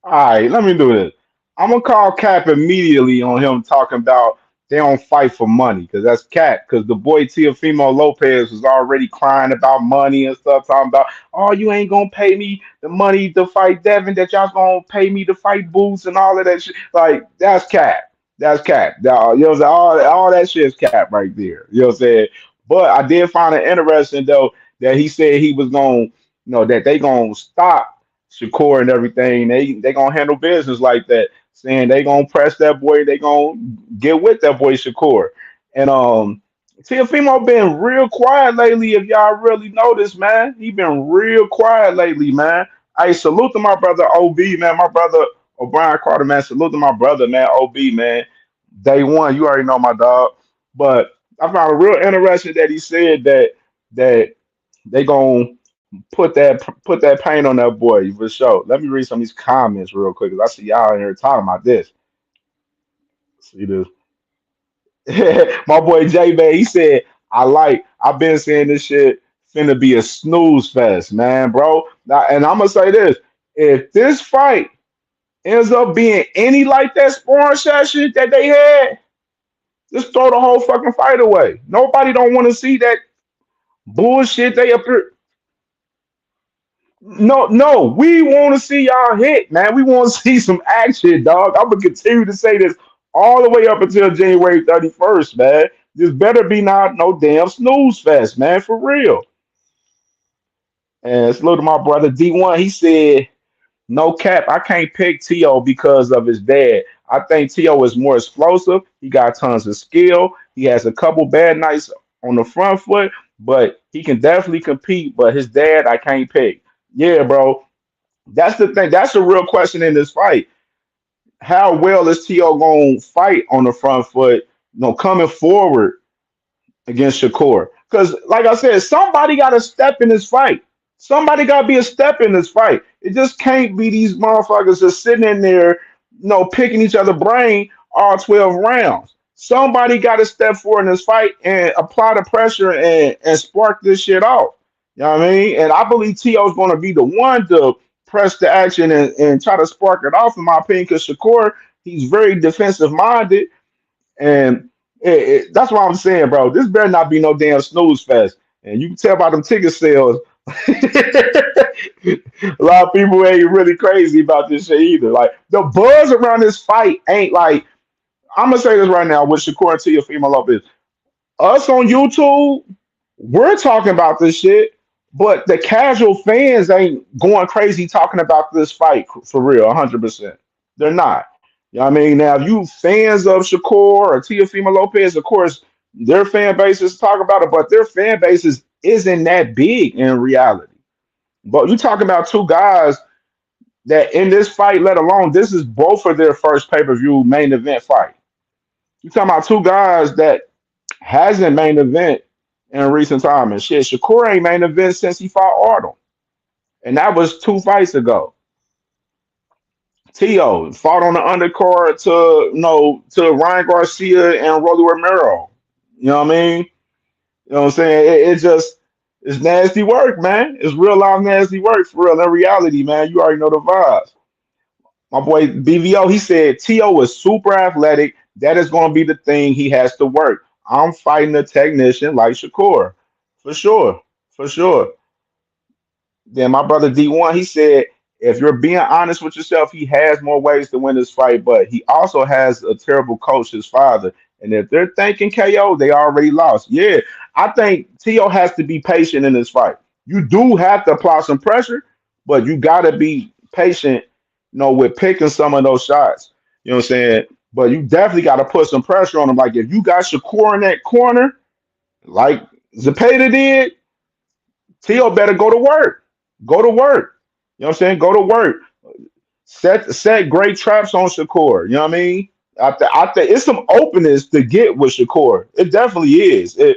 All right, let me do this. I'm gonna call Cap immediately on him talking about they don't fight for money, because that's Cap. Because the boy Teofimo Lopez was already crying about money and stuff, talking about, oh, you ain't gonna pay me the money to fight Devin, that y'all gonna pay me to fight Boots and all of that shit. Like, that's Cap. That's Cap. All that shit is Cap right there. You know what I'm saying? But I did find it interesting though that he said he was gonna, that they gonna stop Shakur and everything. They gonna handle business like that, saying they gonna press that boy, they gonna get with that boy Shakur. And Teofimo been real quiet lately. If y'all really notice, man, he been real quiet lately, man. I salute to my brother OB, man. My brother O'Brien Carter, man. Salute to my brother, man. OB, man. Day one, you already know my dog. But I found it real interesting that he said that they gonna put that pain on that boy for sure. Let me read some of these comments real quick, because I see y'all in here talking about this. See this? My boy J Bay, he said, I've been saying this shit finna be a snooze fest, man, bro. Now, and I'm gonna say this: if this fight ends up being any like that sparring session that they had, just throw the whole fucking fight away. Nobody don't want to see that bullshit they up here. No, we want to see y'all hit, man. We want to see some action, dog. I'm gonna continue to say this all the way up until January 31st, man. This better be not no damn snooze fest, man, for real. And salute to my brother D1. He said, no cap, I can't pick T.O. because of his dad. I think T.O. is more explosive. He got tons of skill. He has a couple bad nights on the front foot, but he can definitely compete. But his dad, I can't pick. Yeah, bro. That's the thing. That's the real question in this fight. How well is T.O. going to fight on the front foot, coming forward against Shakur? Because, like I said, somebody got to step in this fight. Somebody got to be a step in this fight. It just can't be these motherfuckers just sitting in there, picking each other brain all 12 rounds. Somebody got to step forward in this fight and apply the pressure and spark this shit off. You know what I mean? And I believe T.O. is going to be the one to press the action and try to spark it off, in my opinion, because Shakur, He's very defensive minded, and that's what I'm saying, bro. This better not be no damn snooze fest. And you can tell by them ticket sales. A lot of people ain't really crazy about this shit either. Like the buzz around this fight ain't like I'm gonna say this right now with Shakur and Teofimo Lopez. Us on YouTube, we're talking about this shit, but the casual fans ain't going crazy talking about this fight for real, 100%. They're not. You know what I mean? Now, if you fans of Shakur or Teofimo Lopez, of course, their fan bases talk about it, but their fan bases isn't that big in reality. But you talking about two guys that in this fight, let alone this is both of their first pay-per-view main event fight. You talking about two guys that hasn't main event in recent time. And shit, Shakur ain't main event since he fought Arnold. And that was 2 fights ago. Tio fought on the undercard to Ryan Garcia and Rolly Romero. You know what I mean? You know what I'm saying? It's nasty work, man. It's real life nasty work for real. In reality, man, you already know the vibes. My boy BVO, he said T.O. is super athletic. That is going to be the thing he has to work. I'm fighting a technician like Shakur. For sure. For sure. Then my brother D1, he said, if you're being honest with yourself, he has more ways to win this fight, but he also has a terrible coach, his father. And if they're thinking KO, they already lost. Yeah, I think T.O. has to be patient in this fight. You do have to apply some pressure, but you got to be patient, with picking some of those shots. You know what I'm saying? But you definitely got to put some pressure on him. Like if you got Shakur in that corner, like Zepeda did, T.O. better go to work. Go to work. You know what I'm saying? Go to work. Set great traps on Shakur. You know what I mean? I think it's some openness to get with Shakur. It definitely is. You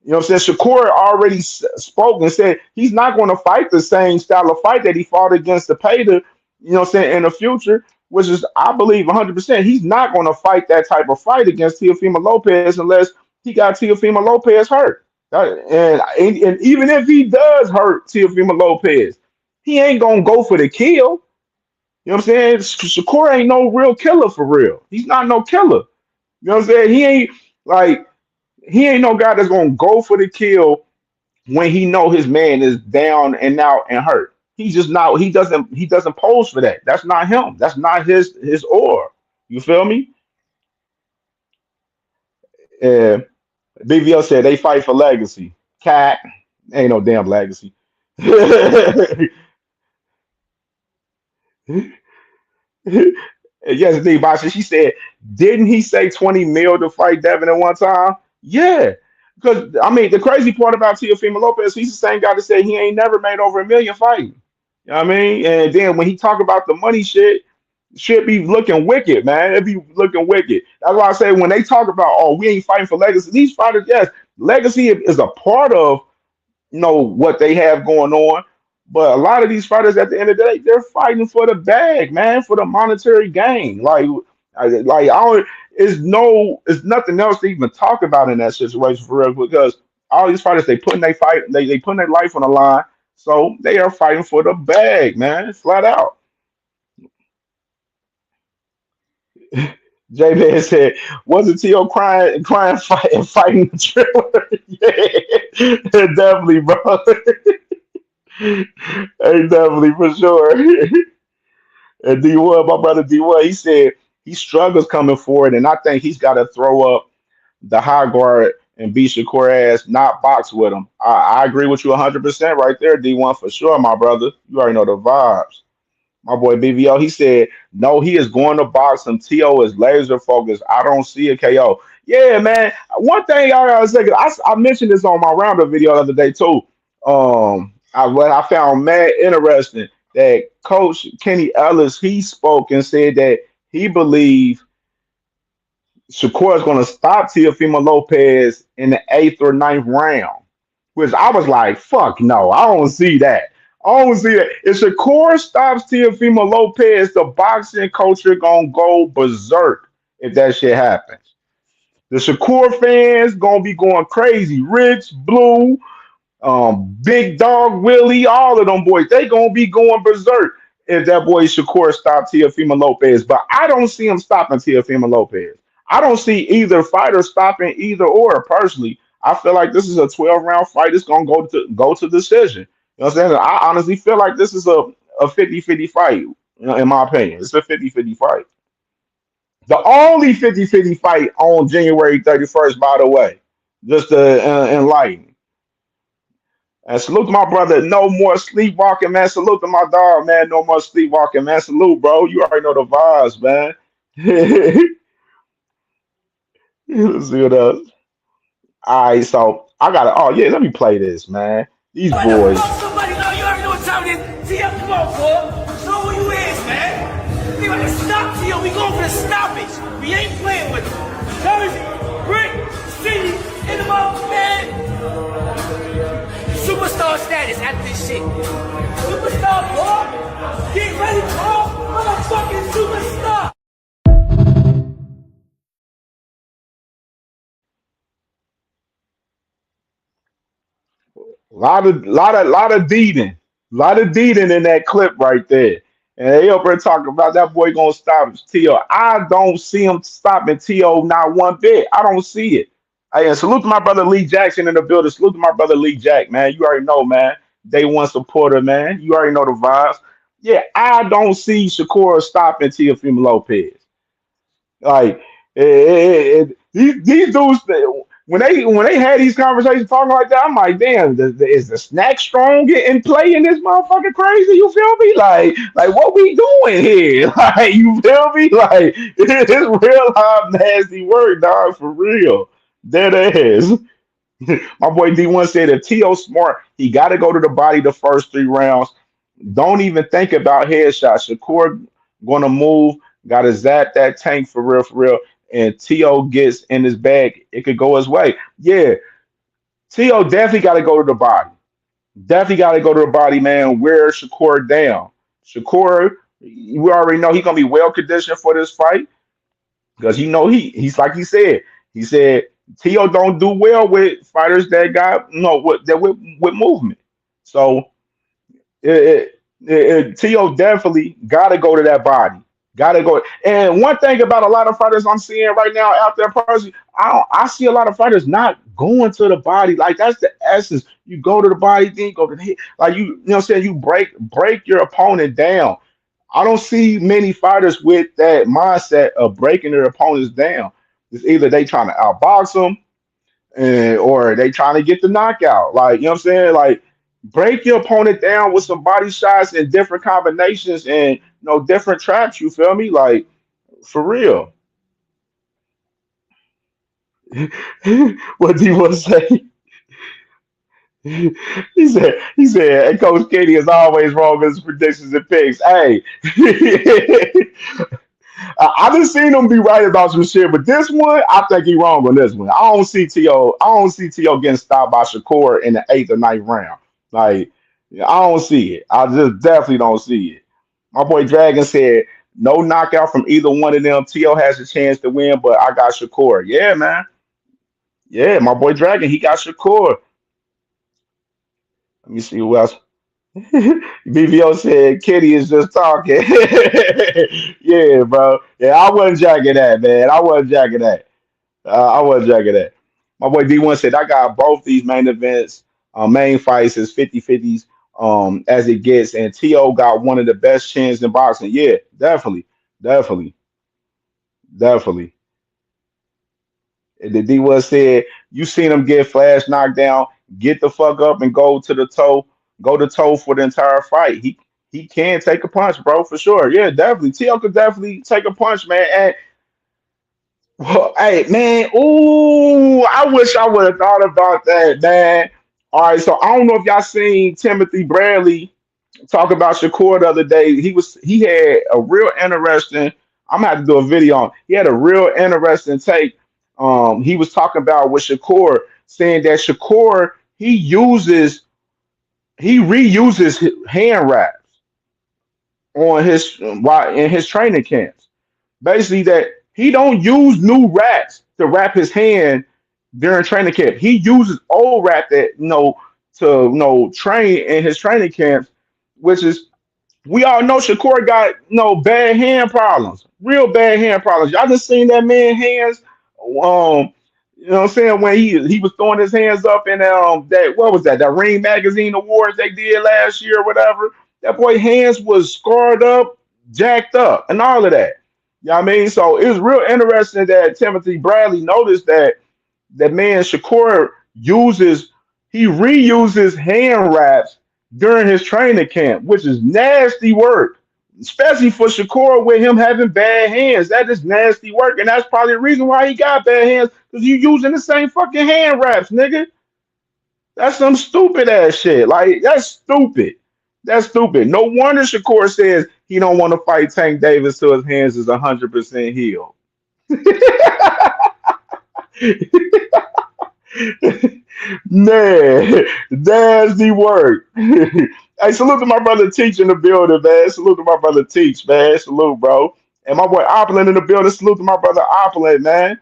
know what I'm saying? Shakur already spoke and said he's not going to fight the same style of fight that he fought against the Pater, you know what I'm saying, in the future, which is, I believe, 100%. He's not going to fight that type of fight against Teofimo Lopez unless he got Teofimo Lopez hurt. And even if he does hurt Teofimo Lopez, he ain't going to go for the kill. You know what I'm saying? Shakur ain't no real killer for real. He's not no killer. You know what I'm saying? He ain't no guy that's gonna go for the kill when he know his man is down and out and hurt. He's just not. He doesn't pose for that. That's not him. That's not his aura. You feel me? And BVO said they fight for legacy. Cat ain't no damn legacy. Yes, D. Basha, she said, didn't he say 20 mil to fight Devin at one time? Yeah. Because, I mean, the crazy part about Teofimo Lopez, he's the same guy that said he ain't never made over 1 million fighting. You know what I mean? And then when he talk about the money shit be looking wicked, man. It be looking wicked. That's why I say when they talk about, oh, we ain't fighting for legacy, these fighters, yes, legacy is a part of what they have going on. But a lot of these fighters at the end of the day, they're fighting for the bag, man, for the monetary gain. I don't. It's nothing else to even talk about in that situation for real. Because all these fighters, they putting their life on the line, so they are fighting for the bag, man, flat out. J Man said, "Wasn't T.O. crying, fighting the trailer?" Yeah, definitely, bro. Hey, definitely for sure. And D1, my brother D1, he said he struggles coming forward, and I think he's got to throw up the high guard and beat Shakur ass, not box with him. I agree with you 100% right there, D1 for sure, my brother. You already know the vibes. My boy BVO, he said, no, he is going to box him. T.O. is laser focused. I don't see a KO. Yeah, man. One thing I gotta say, 'cause I mentioned this on my roundup video the other day too. What I found mad interesting that Coach Kenny Ellis, he spoke and said that he believed Shakur is going to stop Teofimo Lopez in the 8th or 9th round, which I was like, fuck no, I don't see that. I don't see that. If Shakur stops Teofimo Lopez, the boxing culture gonna go berserk if that shit happens. The Shakur fans gonna be going crazy. Rich, Blue, Big Dog, Willie, all of them boys, they gonna be going berserk. if that boy Shakur stopped Teofimo Lopez, but I don't see him stopping Teofimo Lopez. I don't see either fighter stopping either or. Personally, I feel like this is a 12 round fight. It's gonna go to decision. You know what I'm saying? I honestly feel like this is a 50-50 fight. You know, in my opinion, it's a 50-50 fight. The only 50-50 fight on January 31st, by the way, just to enlighten. And salute to my brother. No more sleepwalking, man. Salute to my dog, man. No more sleepwalking, man. Salute, bro. You already know the vibes, man. Let's see what else. All right, so I got to. Oh yeah, let me play this, man. These What the boys. fuck? Somebody know you already know what time it is. Tio, come on, boy. Show who you is, man. We gonna stop Tio. We going for the stoppage. We ain't playing with it. Jersey, Brick, City, in the mouth, man. Superstar status after this shit. Superstar, boy. Get ready, bro. Motherfucking superstar. Lot of deeding in that clip right there. And they up there talking about that boy gonna stop T.O. I don't see him stopping T.O. not one bit. I don't see it. Hey, and salute to my brother Lee Jackson in the building. Salute to my brother Lee Jack, man. You already know, man. Day one supporter, man. You already know the vibes. Yeah, I don't see Shakur stopping Teofimo Lopez. Like these dudes, when they had these conversations talking like that, I'm like, damn, is the snack strong in play in this motherfucker crazy? You feel me? Like what we doing here? Like you feel me? Like it's real live nasty work, dog, for real. Dead ass. My boy D1 said if T.O. smart, he got to go to the body the first 3 rounds. Don't even think about headshots. Shakur gonna move, gotta zap that tank for real. And T.O. gets in his bag, it could go his way. Yeah, T.O. definitely gotta go to the body. Definitely gotta go to the body, man. Wear Shakur down. Shakur, we already know he's gonna be well conditioned for this fight because you know he's like he said T.O. don't do well with fighters that got with movement. So T.O. definitely got to go to that body. Got to go. And one thing about a lot of fighters I'm seeing right now out there, personally, I see a lot of fighters not going to the body. Like that's the essence. You go to the body, then you go to the hit. Like you know what I'm saying? You break your opponent down. I don't see many fighters with that mindset of breaking their opponents down. It's either they trying to outbox them or they trying to get the knockout. Like, you know what I'm saying? Like, break your opponent down with some body shots and different combinations and different traps. You feel me? Like, for real. What do you want to say? He said, and Coach Katie is always wrong with his predictions and picks. Hey, I done seen him be right about some shit, but this one, I think he wrong on this one. I don't see T.O. getting stopped by Shakur in the 8th or 9th round. Like, I don't see it. I just definitely don't see it. My boy Dragon said, no knockout from either one of them. T.O. has a chance to win, but I got Shakur. Yeah, man. Yeah, my boy Dragon, he got Shakur. Let me see who else. BVO said Kitty is just talking. Yeah, bro. Yeah, I wasn't jacking that, man. I wasn't jacking that. I wasn't jacking that. My boy D1 said I got both these main events, main fights as 50-50s as it gets, and T.O. got one of the best chins in boxing. Yeah, definitely. Definitely. Definitely. And the D1 said, you seen him get flash knocked down, get the fuck up and go to toe for the entire fight. He can take a punch, bro, for sure. Yeah, definitely. T.O. could definitely take a punch, man. And well, hey, man, ooh, I wish I would have thought about that, man. All right, so I don't know if y'all seen Timothy Bradley talk about Shakur the other day. He had a real interesting. I'm gonna have to do a video on. He had a real interesting take. He was talking about with Shakur, saying that Shakur he reuses hand wraps on his while in his training camps. Basically, that he don't use new wraps to wrap his hand during training camp. He uses old wrap that to train in his training camps, which is We all know Shakur got bad hand problems, real bad hand problems. Y'all just seen that man hands, you know what I'm saying, when he was throwing his hands up in that, what was that, that Ring Magazine Awards they did last year or whatever. That boy hands was scarred up, jacked up, and all of that. You know what I mean? So it was real interesting that Timothy Bradley noticed that man Shakur reuses hand wraps during his training camp, which is nasty work, especially for Shakur with him having bad hands. That is nasty work, and that's probably the reason why he got bad hands, because you using the same fucking hand wraps, nigga. That's some stupid ass shit. Like, that's stupid. That's stupid. No wonder Shakur says he don't want to fight Tank Davis till his hands is 100% healed. Man, nasty work. Hey, salute to my brother Teach in the building, man. Salute to my brother Teach, man. Salute, bro. And my boy Opulent in the building. Salute to my brother Opulent, man.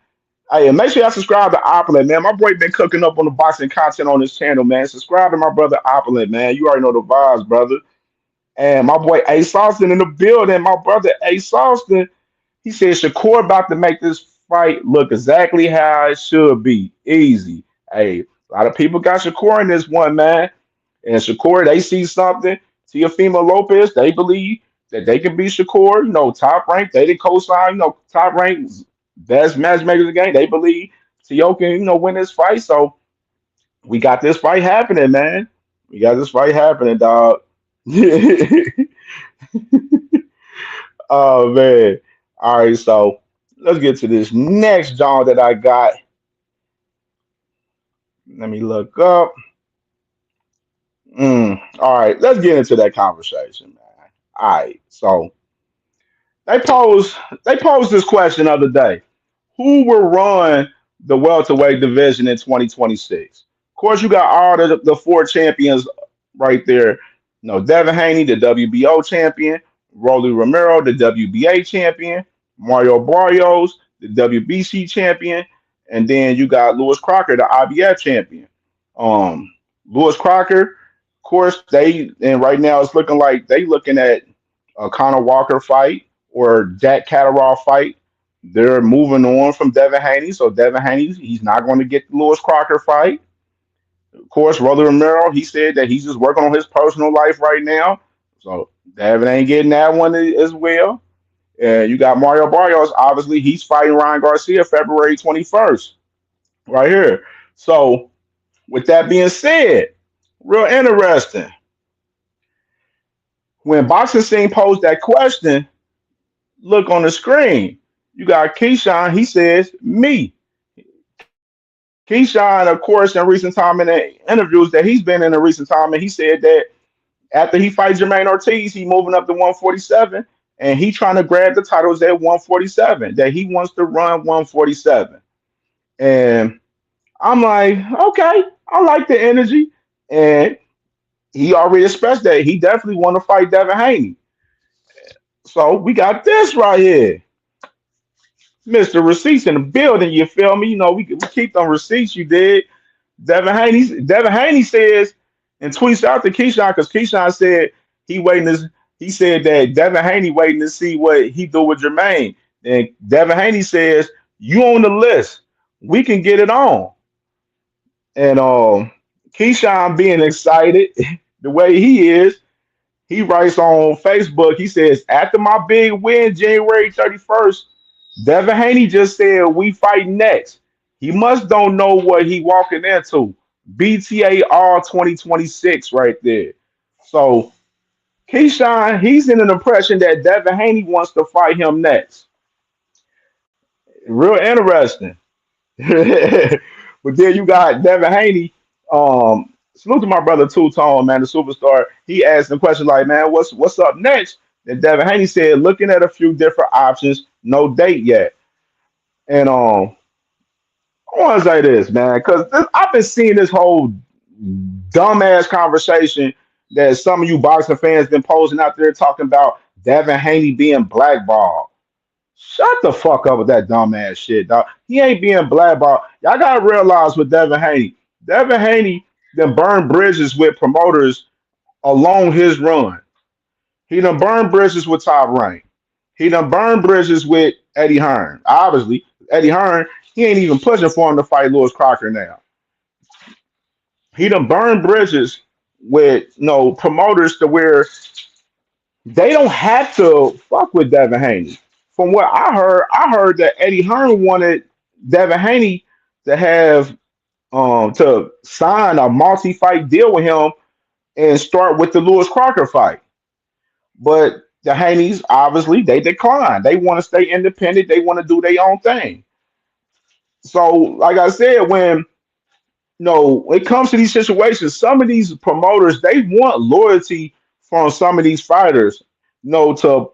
Hey, and make sure y'all subscribe to Opulent, man. My boy been cooking up on the boxing content on this channel, man. Subscribe to my brother Opulent, man. You already know the vibes, brother. And my boy Ace Austin in the building. My brother Ace Austin, he said Shakur about to make this fight look exactly how it should be. Easy. Hey, a lot of people got Shakur in this one, man. And Shakur, they see something. Teofimo Lopez, they believe that they can beat Shakur. Top rank. They did co-sign. Top rank, best matchmaker of the game. They believe Teo can, win this fight. So we got this fight happening, man. We got this fight happening, dog. Oh man. All right, so let's get to this next John that I got. Let me look up. All right, let's get into that conversation, man. All right, so they posed this question the other day: who will run the welterweight division in 2026? Of course, you got all the four champions right there. Devin Haney, the WBO champion; Rolly Romero, the WBA champion; Mario Barrios, the WBC champion; and then you got Lewis Crocker, the IBF champion. Lewis Crocker, of course, and right now it's looking like they looking at a Conor Walker fight or Jack Catterall fight. They're moving on from Devin Haney, so Devin Haney, he's not going to get the Lewis Crocker fight. Of course, Rolly Romero, he said that he's just working on his personal life right now, so Devin ain't getting that one as well. And you got Mario Barrios, obviously he's fighting Ryan Garcia February 21st, right here. So with that being said, real interesting. When Boxing Scene posed that question, look on the screen. You got Keyshawn, he says, me. Keyshawn, of course, in recent time in the interviews that he's been in recent time, and he said that after he fights Jermaine Ortiz, he moving up to 147, and he trying to grab the titles at 147, that he wants to run 147. And I'm like, okay, I like the energy. And he already expressed that he definitely want to fight Devin Haney. So we got this right here. Mr. Receipts in the building, you feel me? We keep them receipts, you did. Devin Haney says and tweets out to Keyshawn, because Keyshawn said he said that Devin Haney waiting to see what he do with Jermaine. And Devin Haney says, you on the list. We can get it on. And Keyshawn being excited the way he is, he writes on Facebook, he says, after my big win January 31st, Devin Haney just said we fight next. He must don't know what he walking into. BTA all 2026 right there. So Keyshawn, he's in an impression that Devin Haney wants to fight him next. Real interesting. But then you got Devin Haney. Salute to my brother Two Tone, man, the superstar. He asked the question like, man, what's up next? And Devin Haney said, looking at a few different options, no date yet. And I want to say this, man, because I've been seeing this whole dumbass conversation that some of you boxing fans been posing out there talking about Devin Haney being blackballed. Shut the fuck up with that dumbass shit, dog. He ain't being blackballed. Y'all gotta realize with Devin Haney. Devin Haney then burned bridges with promoters along his run. He done burned bridges with Top Rank. He done burned bridges with Eddie Hearn. Obviously, Eddie Hearn, he ain't even pushing for him to fight Lewis Crocker now. He done burned bridges with promoters to where they don't have to fuck with Devin Haney. From what I heard that Eddie Hearn wanted Devin Haney to have to sign a multi-fight deal with him and start with the Lewis Crocker fight. But the Haneys, obviously, they declined. They want to stay independent. They want to do their own thing. So, like I said, when it comes to these situations, some of these promoters, they want loyalty from some of these fighters, to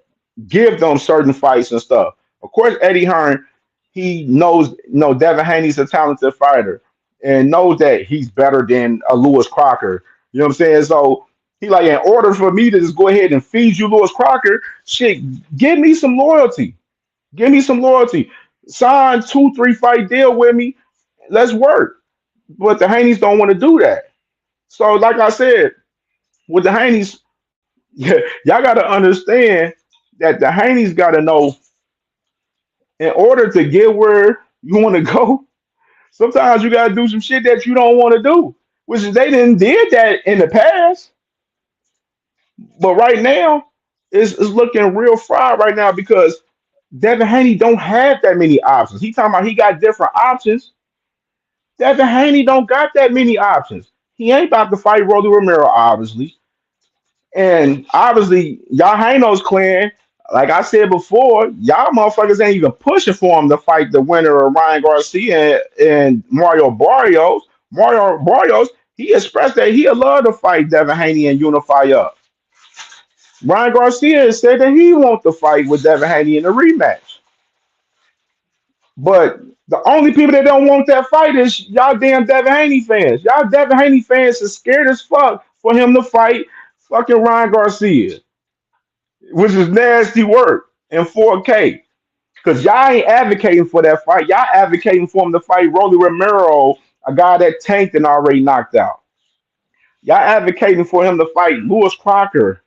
give them certain fights and stuff. Of course, Eddie Hearn, he knows, Devin Haney's a talented fighter and knows that he's better than a Lewis Crocker. You know what I'm saying? So he like, in order for me to just go ahead and feed you Lewis Crocker, shit, give me some loyalty. Give me some loyalty. Sign 2-3 fight deal with me. Let's work. But the Haneys don't want to do that. So, like I said, with the Haneys, y'all got to understand that the Haneys got to know, in order to get where you want to go, sometimes you got to do some shit that you don't want to do, which is they didn't did that in the past. But right now, it's looking real fried right now because Devin Haney don't have that many options. He talking about he got different options. Devin Haney don't got that many options. He ain't about to fight Rolly Romero, obviously. And obviously, y'all Haino's clan, like I said before, y'all motherfuckers ain't even pushing for him to fight the winner of Ryan Garcia and Mario Barrios. Mario Barrios, he expressed that he'd love to fight Devin Haney and unify up. Ryan Garcia said that he wants to fight with Devin Haney in a rematch. But the only people that don't want that fight is y'all damn Devin Haney fans. Y'all Devin Haney fans are scared as fuck for him to fight fucking Ryan Garcia, which is nasty work in 4K. Because y'all ain't advocating for that fight. Y'all advocating for him to fight Rolly Romero, a guy that tanked and already knocked out. Y'all advocating for him to fight Lewis Crocker,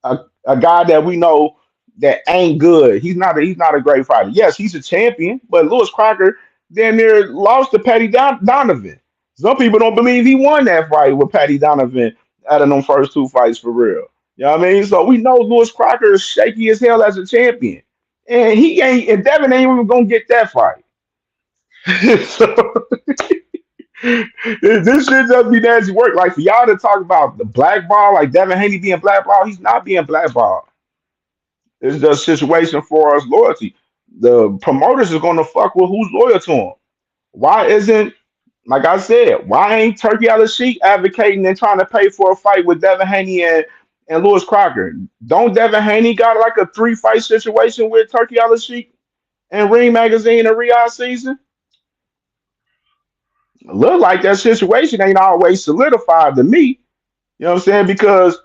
a guy that we know that ain't good. He's not a great fighter. Yes, he's a champion, but Lewis Crocker damn near lost to Patty Donovan. Some people don't believe he won that fight with Patty Donovan out of them first two fights for real. You know what I mean? So we know Lewis Crocker is shaky as hell as a champion. And Devin ain't even gonna get that fight. So this shit just be nasty work. Like for y'all to talk about the blackball, like Devin Haney being blackballed, he's not being blackballed. It's just a situation for us loyalty. The promoters is gonna fuck with who's loyal to him. Why isn't, like I said, why ain't Turkey Al-Sheikh advocating and trying to pay for a fight with Devin Haney and Lewis Crocker? Don't Devin Haney got like a 3-fight situation with Turkey Al-Sheikh and Ring Magazine in Riyadh season? Look like that situation ain't always solidified to me. You know what I'm saying? Because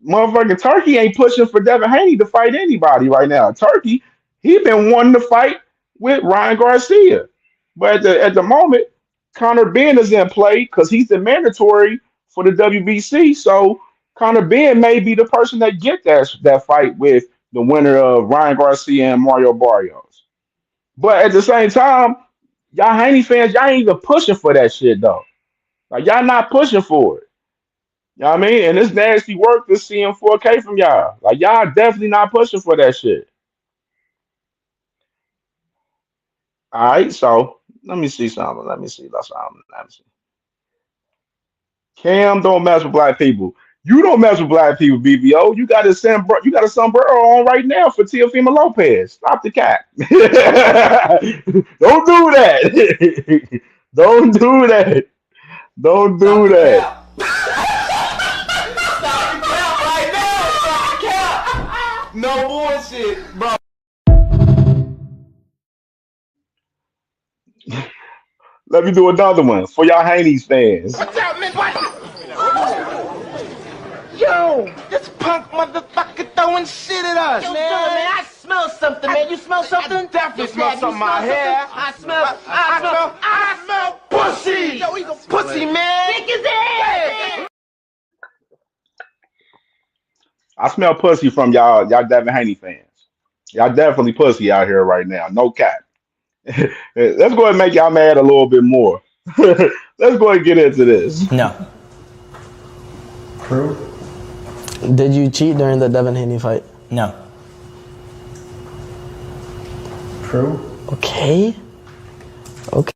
motherfucking Turkey ain't pushing for Devin Haney to fight anybody right now. Turkey, he been wanting to fight with Ryan Garcia. But at the moment, Conor Benn is in play because he's the mandatory for the WBC. So Conor Benn may be the person that get that fight with the winner of Ryan Garcia and Mario Barrios. But at the same time, y'all Haney fans, y'all ain't even pushing for that shit though. Like y'all not pushing for it. You know what I mean? And it's nasty work to see in 4K from y'all. Like y'all definitely not pushing for that shit. All right, so let me see something. Let me see. Cam don't mess with black people. You don't mess with black people, BBO. You got a sombrero on right now for Teofimo Lopez. Stop the cat. Don't do that. Don't do that. Don't do that. No bullshit, bro. Let me do another one for y'all Haney's fans. What's up, man? Yo, this punk motherfucker throwing shit at us, Yo, man. man, I smell something, man. You smell something? I definitely smell something in my hair. I smell pussy. Yo, he's a pussy, man. Stick his ass. I smell pussy from y'all Devin Haney fans. Y'all definitely pussy out here right now. No cap. Let's go ahead and make y'all mad a little bit more. Let's go ahead and get into this. No. True. Did you cheat during the Devin Haney fight? No. True. Okay. Okay.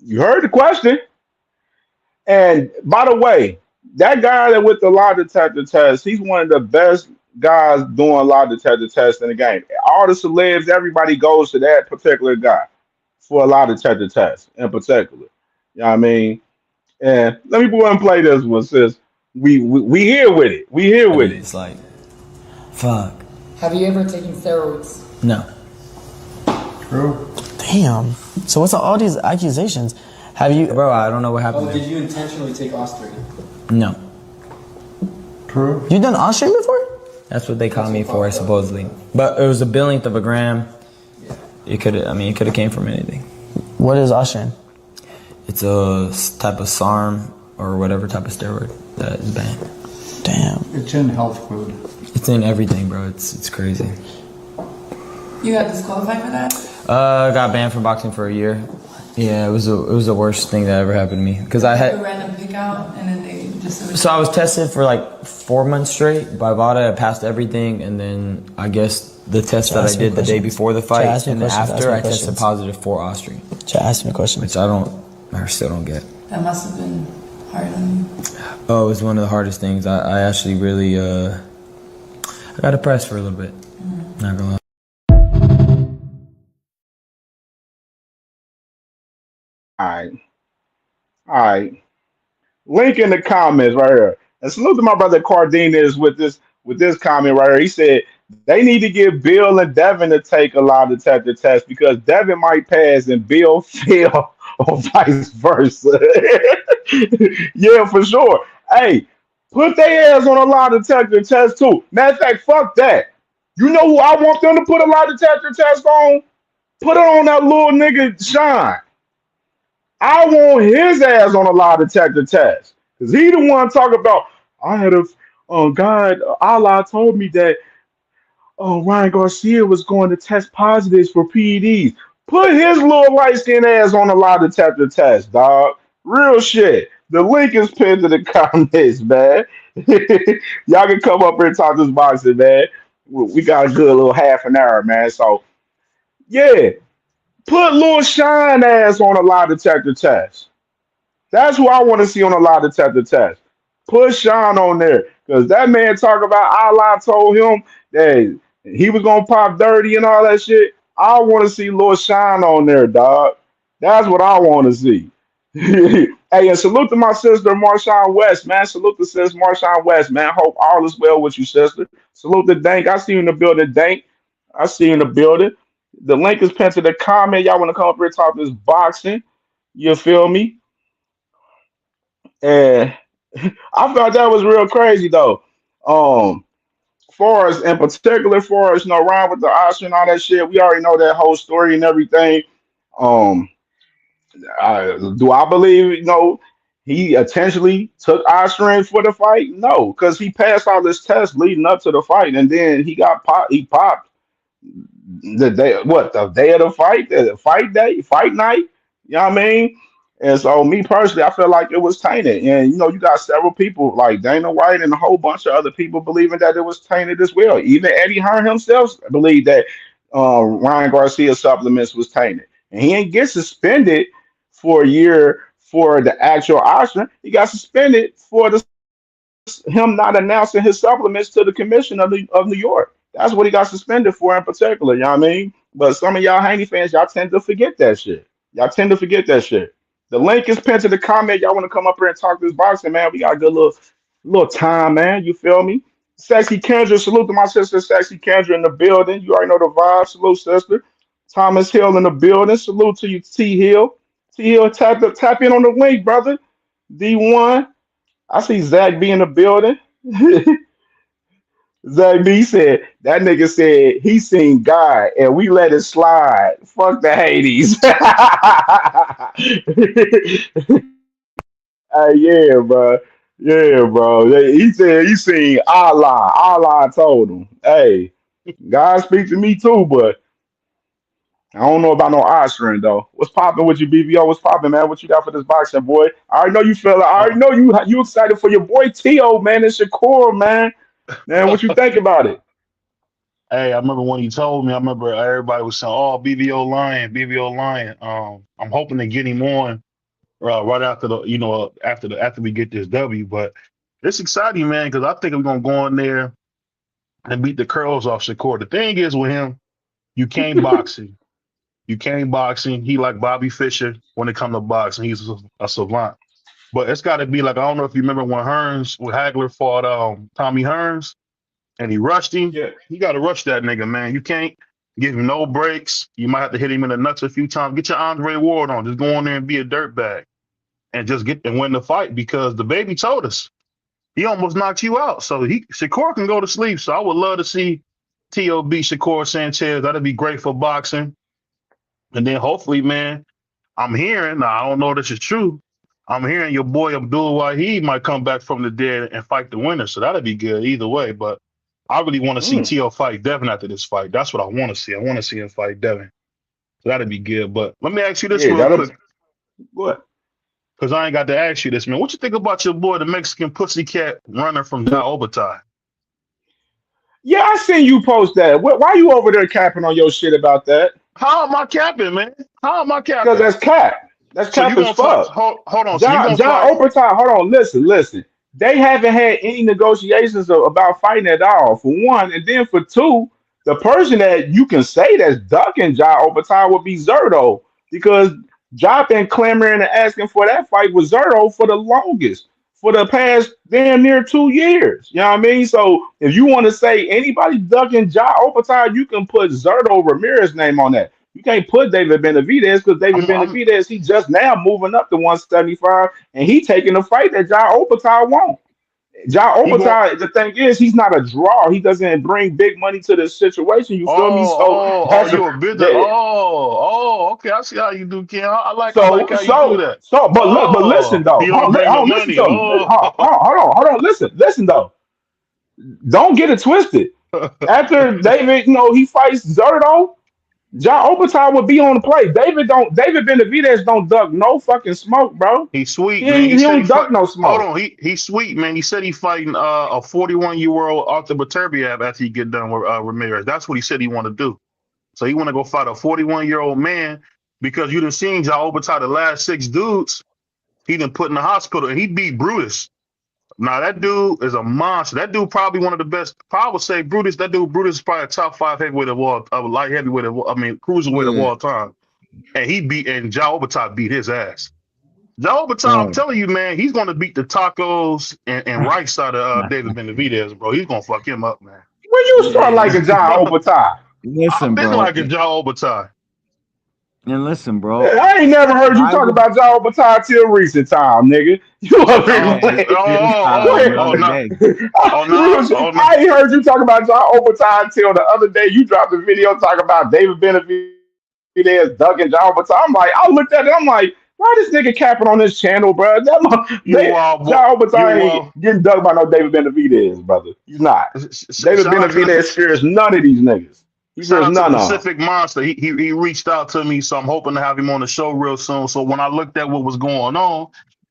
You heard the question. And by the way, that guy that with the lie detector test, he's one of the best guys doing lie detector tests in the game. All the celebs, everybody goes to that particular guy for a lie detector test in particular. You know what I mean? And let me go ahead and play this one since we here with it. We here with it. It's like, fuck. Have you ever taken steroids? No. True. Damn. So what's all these accusations? Have you, bro? I don't know what happened. Oh, did you intentionally take Austrian? No. True. You done Austrian before? That's what they call me for, supposedly. But it was a billionth of a gram. Yeah. It could have came from anything. What is Austrian? It's a type of SARM or whatever type of steroid that is banned. Damn. It's in health food. It's in everything, bro. It's crazy. You got disqualified for that? Got banned from boxing for a year. Yeah, it was the worst thing that ever happened to me because I had a random pick out and then they just. So I was tested for like 4 months straight by VADA. I passed everything, and then I guess the test that I did the day before the fight and then after I tested positive for Austrian. Ask me a question. Which I still don't get. That must have been hard on you. Oh, it was one of the hardest things. I actually really I got depressed for a little bit. Not gonna lie. All right. Link in the comments right here. And salute to my brother Cardenas with this comment right here. He said they need to get Bill and Devin to take a lie detector test because Devin might pass and Bill fail or vice versa. Yeah, for sure. Hey, put their ass on a lie detector test too. Matter of fact, fuck that. You know who I want them to put a lie detector test on? Put it on that little nigga Sean. I want his ass on a lie detector test. Because he the one talking about, I had God, Allah told me that Ryan Garcia was going to test positives for PEDs. Put his little light-skinned ass on a lie detector test, dog. Real shit. The link is pinned to the comments, man. Y'all can come up here and talk this boxing, man. We got a good little half an hour, man. So, yeah. Put Lil Shine ass on a lie detector test. That's who I want to see on a lie detector test. Put Sean on there. Because that man talk about Allah told him that he was going to pop dirty and all that shit. I want to see Lil Shine on there, dog. That's what I want to see. Hey, and salute to my sister, Marshawn West, man. Salute to sis Marshawn West, man. Hope all is well with you, sister. Salute to Dank. I see you in the building, Dank. I see you in the building. The link is pinned to the comment. Y'all want to come up here and talk this boxing? You feel me? And I thought that was real crazy though. For us in particular, for us, Ryan with the Oscar and all that shit. We already know that whole story and everything. Um, do I believe he intentionally took Oscar for the fight? No, because he passed all this test leading up to the fight, and then he got popped. He popped the day of the fight, the fight night. You know what I mean? And so me personally, I feel like it was tainted. And you got several people like Dana White and a whole bunch of other people believing that it was tainted as well. Even Eddie Hearn himself believed that Ryan Garcia supplements was tainted. And he didn't get suspended for a year for the actual Oscar. He got suspended for him not announcing his supplements to the commission of New York. That's what he got suspended for in particular, you know what I mean? But some of y'all Haney fans, y'all tend to forget that shit. Y'all tend to forget that shit. The link is pinned to the comment. Y'all want to come up here and talk this boxing, man? We got a good little time, man. You feel me? Sexy Kendra, salute to my sister, Sexy Kendra in the building. You already know the vibe. Salute, sister. Thomas Hill in the building. Salute to you, T Hill. T Hill, tap in on the link, brother. D1. I see Zach B in the building. Zach B said that nigga said he seen God and we let it slide. Fuck the Hades. Yeah, bro. Yeah, bro. He said he seen Allah. Allah told him, "Hey, God speaks to me too, but I don't know about no Oscar though. What's popping with you, BBO? What's popping, man? What you got for this boxing, boy? I already know you feel. I already know you excited for your boy T.O., man, and Shakur, man. Man, what you think about it? Hey, I remember when he told me. I remember everybody was saying, "Oh, BBO lying, BBO lying." I'm hoping to get him on right after after we get this W. But it's exciting, man, because I think we're gonna go in there and beat the curls off Shakur. The thing is with him, you can't box him. You can't box him. He like Bobby Fischer when it comes to boxing. He's a savant. But it's got to be like I don't know if you remember when Hagler fought Tommy Hearns and he rushed him. Yeah. You got to rush that nigga, man. You can't give him no breaks. You might have to hit him in the nuts a few times. Get your Andre Ward on. Just go in there and be a dirtbag and just get and win the fight because the baby told us he almost knocked you out. So Shakur can go to sleep. So I would love to see T.O.B. Shakur Sanchez. That'd be great for boxing. And then hopefully, man, I'm hearing, now I don't know if this is true, I'm hearing your boy Abdul Wahid might come back from the dead and fight the winner. So that'd be good either way. But I really want to see T.O. fight Devin after this fight. That's what I want to see. I want to see him fight Devin. So that'd be good. But let me ask you this real quick. What? Because I ain't got to ask you this, man. What you think about your boy, the Mexican pussycat runner from Obertai? Yeah, I seen you post that. Why you over there capping on your shit about that? How am I capping, man? How am I capping? Because that's cap. That's So cap you as gonna fight? fuck. Hold on. So you John gonna fight? Obertine, hold on, listen. They haven't had any negotiations about fighting at all, for one. And then for two, the person that you can say that's ducking Ja Obertine would be Zerto. Because Ja been clamoring and asking for that fight with Zerto for the longest, for the past damn near 2 years. You know what I mean? So if you want to say anybody ducking Ja Obertine, you can put Zerto Ramirez's name on that. You can't put David Benavidez because David Benavidez, he just now moving up to 175 and he taking the fight that Ja Obertine won't. Ja Obertine, the thing is, he's not a draw. He doesn't bring big money to this situation. You feel me? So that's You a bit. Okay. I see how you do, Ken. I like how you do that. But listen though. He don't bring no money. Hold on. Listen though. Don't get it twisted. After David, he fights Zerto. Ja Obertine would be on the play. David Benavidez don't duck no fucking smoke, bro. He's sweet, man. He don't duck no smoke. Hold on, he's sweet, man. He said he fighting a 41-year-old Arthur Beterbiev after he get done with Ramirez. That's what he said he want to do. So he want to go fight a 41-year-old man because you done seen Ja Obertine the last 6 dudes he done put in the hospital and he beat Brutus. Now that dude is a monster. That dude probably one of the best. I would say Brutus. That dude Brutus is probably a top 5 heavyweight of all, light heavyweight of, cruiserweight of all time. And Ja Obertine beat his ass. Ja Obertine, I'm telling you, man, he's going to beat the tacos and right side of David Benavidez, bro. He's going to fuck him up, man. When you start liking Ja Obertine? I've been liking Ja Obertine. And listen, bro. I ain't never heard you talk about Ja Obertine till recent time, nigga. You up here playing. I ain't heard you talk about Ja Obertine till the other day. You dropped a video talking about David Benavidez ducking Ja Obertine. I'm like, I looked at it. I'm like, why this nigga capping on this channel, bro? Ja Obertine ain't getting dug by no David Benavidez, brother. He's not. David Benavidez fears none of these niggas. Shout out to Pacific Monster. He reached out to me, so I'm hoping to have him on the show real soon. So when I looked at what was going on,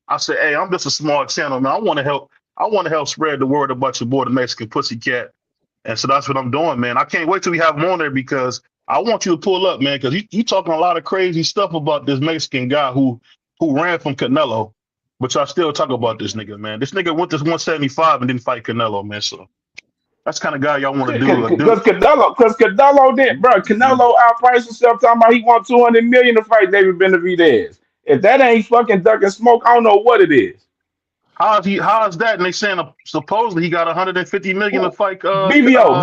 I said, "Hey, I'm just a small channel, man. I want to help. I want to help spread the word about your boy, the Mexican Pussycat." And so that's what I'm doing, man. I can't wait till we have him on there because I want you to pull up, man, because you talking a lot of crazy stuff about this Mexican guy who ran from Canelo, but y'all still talk about this nigga, man. This nigga went to 175 and didn't fight Canelo, man. So. That's the kind of guy y'all want to do. Because Canelo did, bro. Canelo outpriced himself talking about he want $200 million to fight David Benavidez. If that ain't fucking duck and smoke, I don't know what it is. How is that? And they saying supposedly he got $150 million to fight. BBO,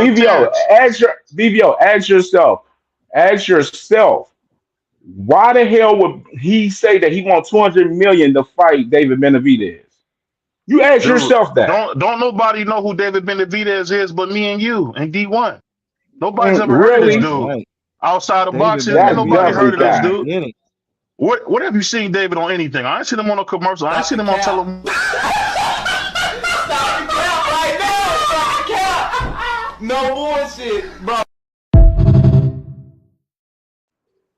ask yourself, why the hell would he say that he want $200 million to fight David Benavidez? You ask Dude, yourself that. don't nobody know who David Benavidez is but me and you and D1. Nobody's ever heard of this Really? dude. Right. Outside of David boxing, ain't That's nobody Benavidez, definitely heard of this cap. I dude. get it. What have you seen David on anything? I ain't seen him on a commercial. I ain't Stop seen the him on cap. television. Stop the cap right now. Stop the cap. No bullshit, bro.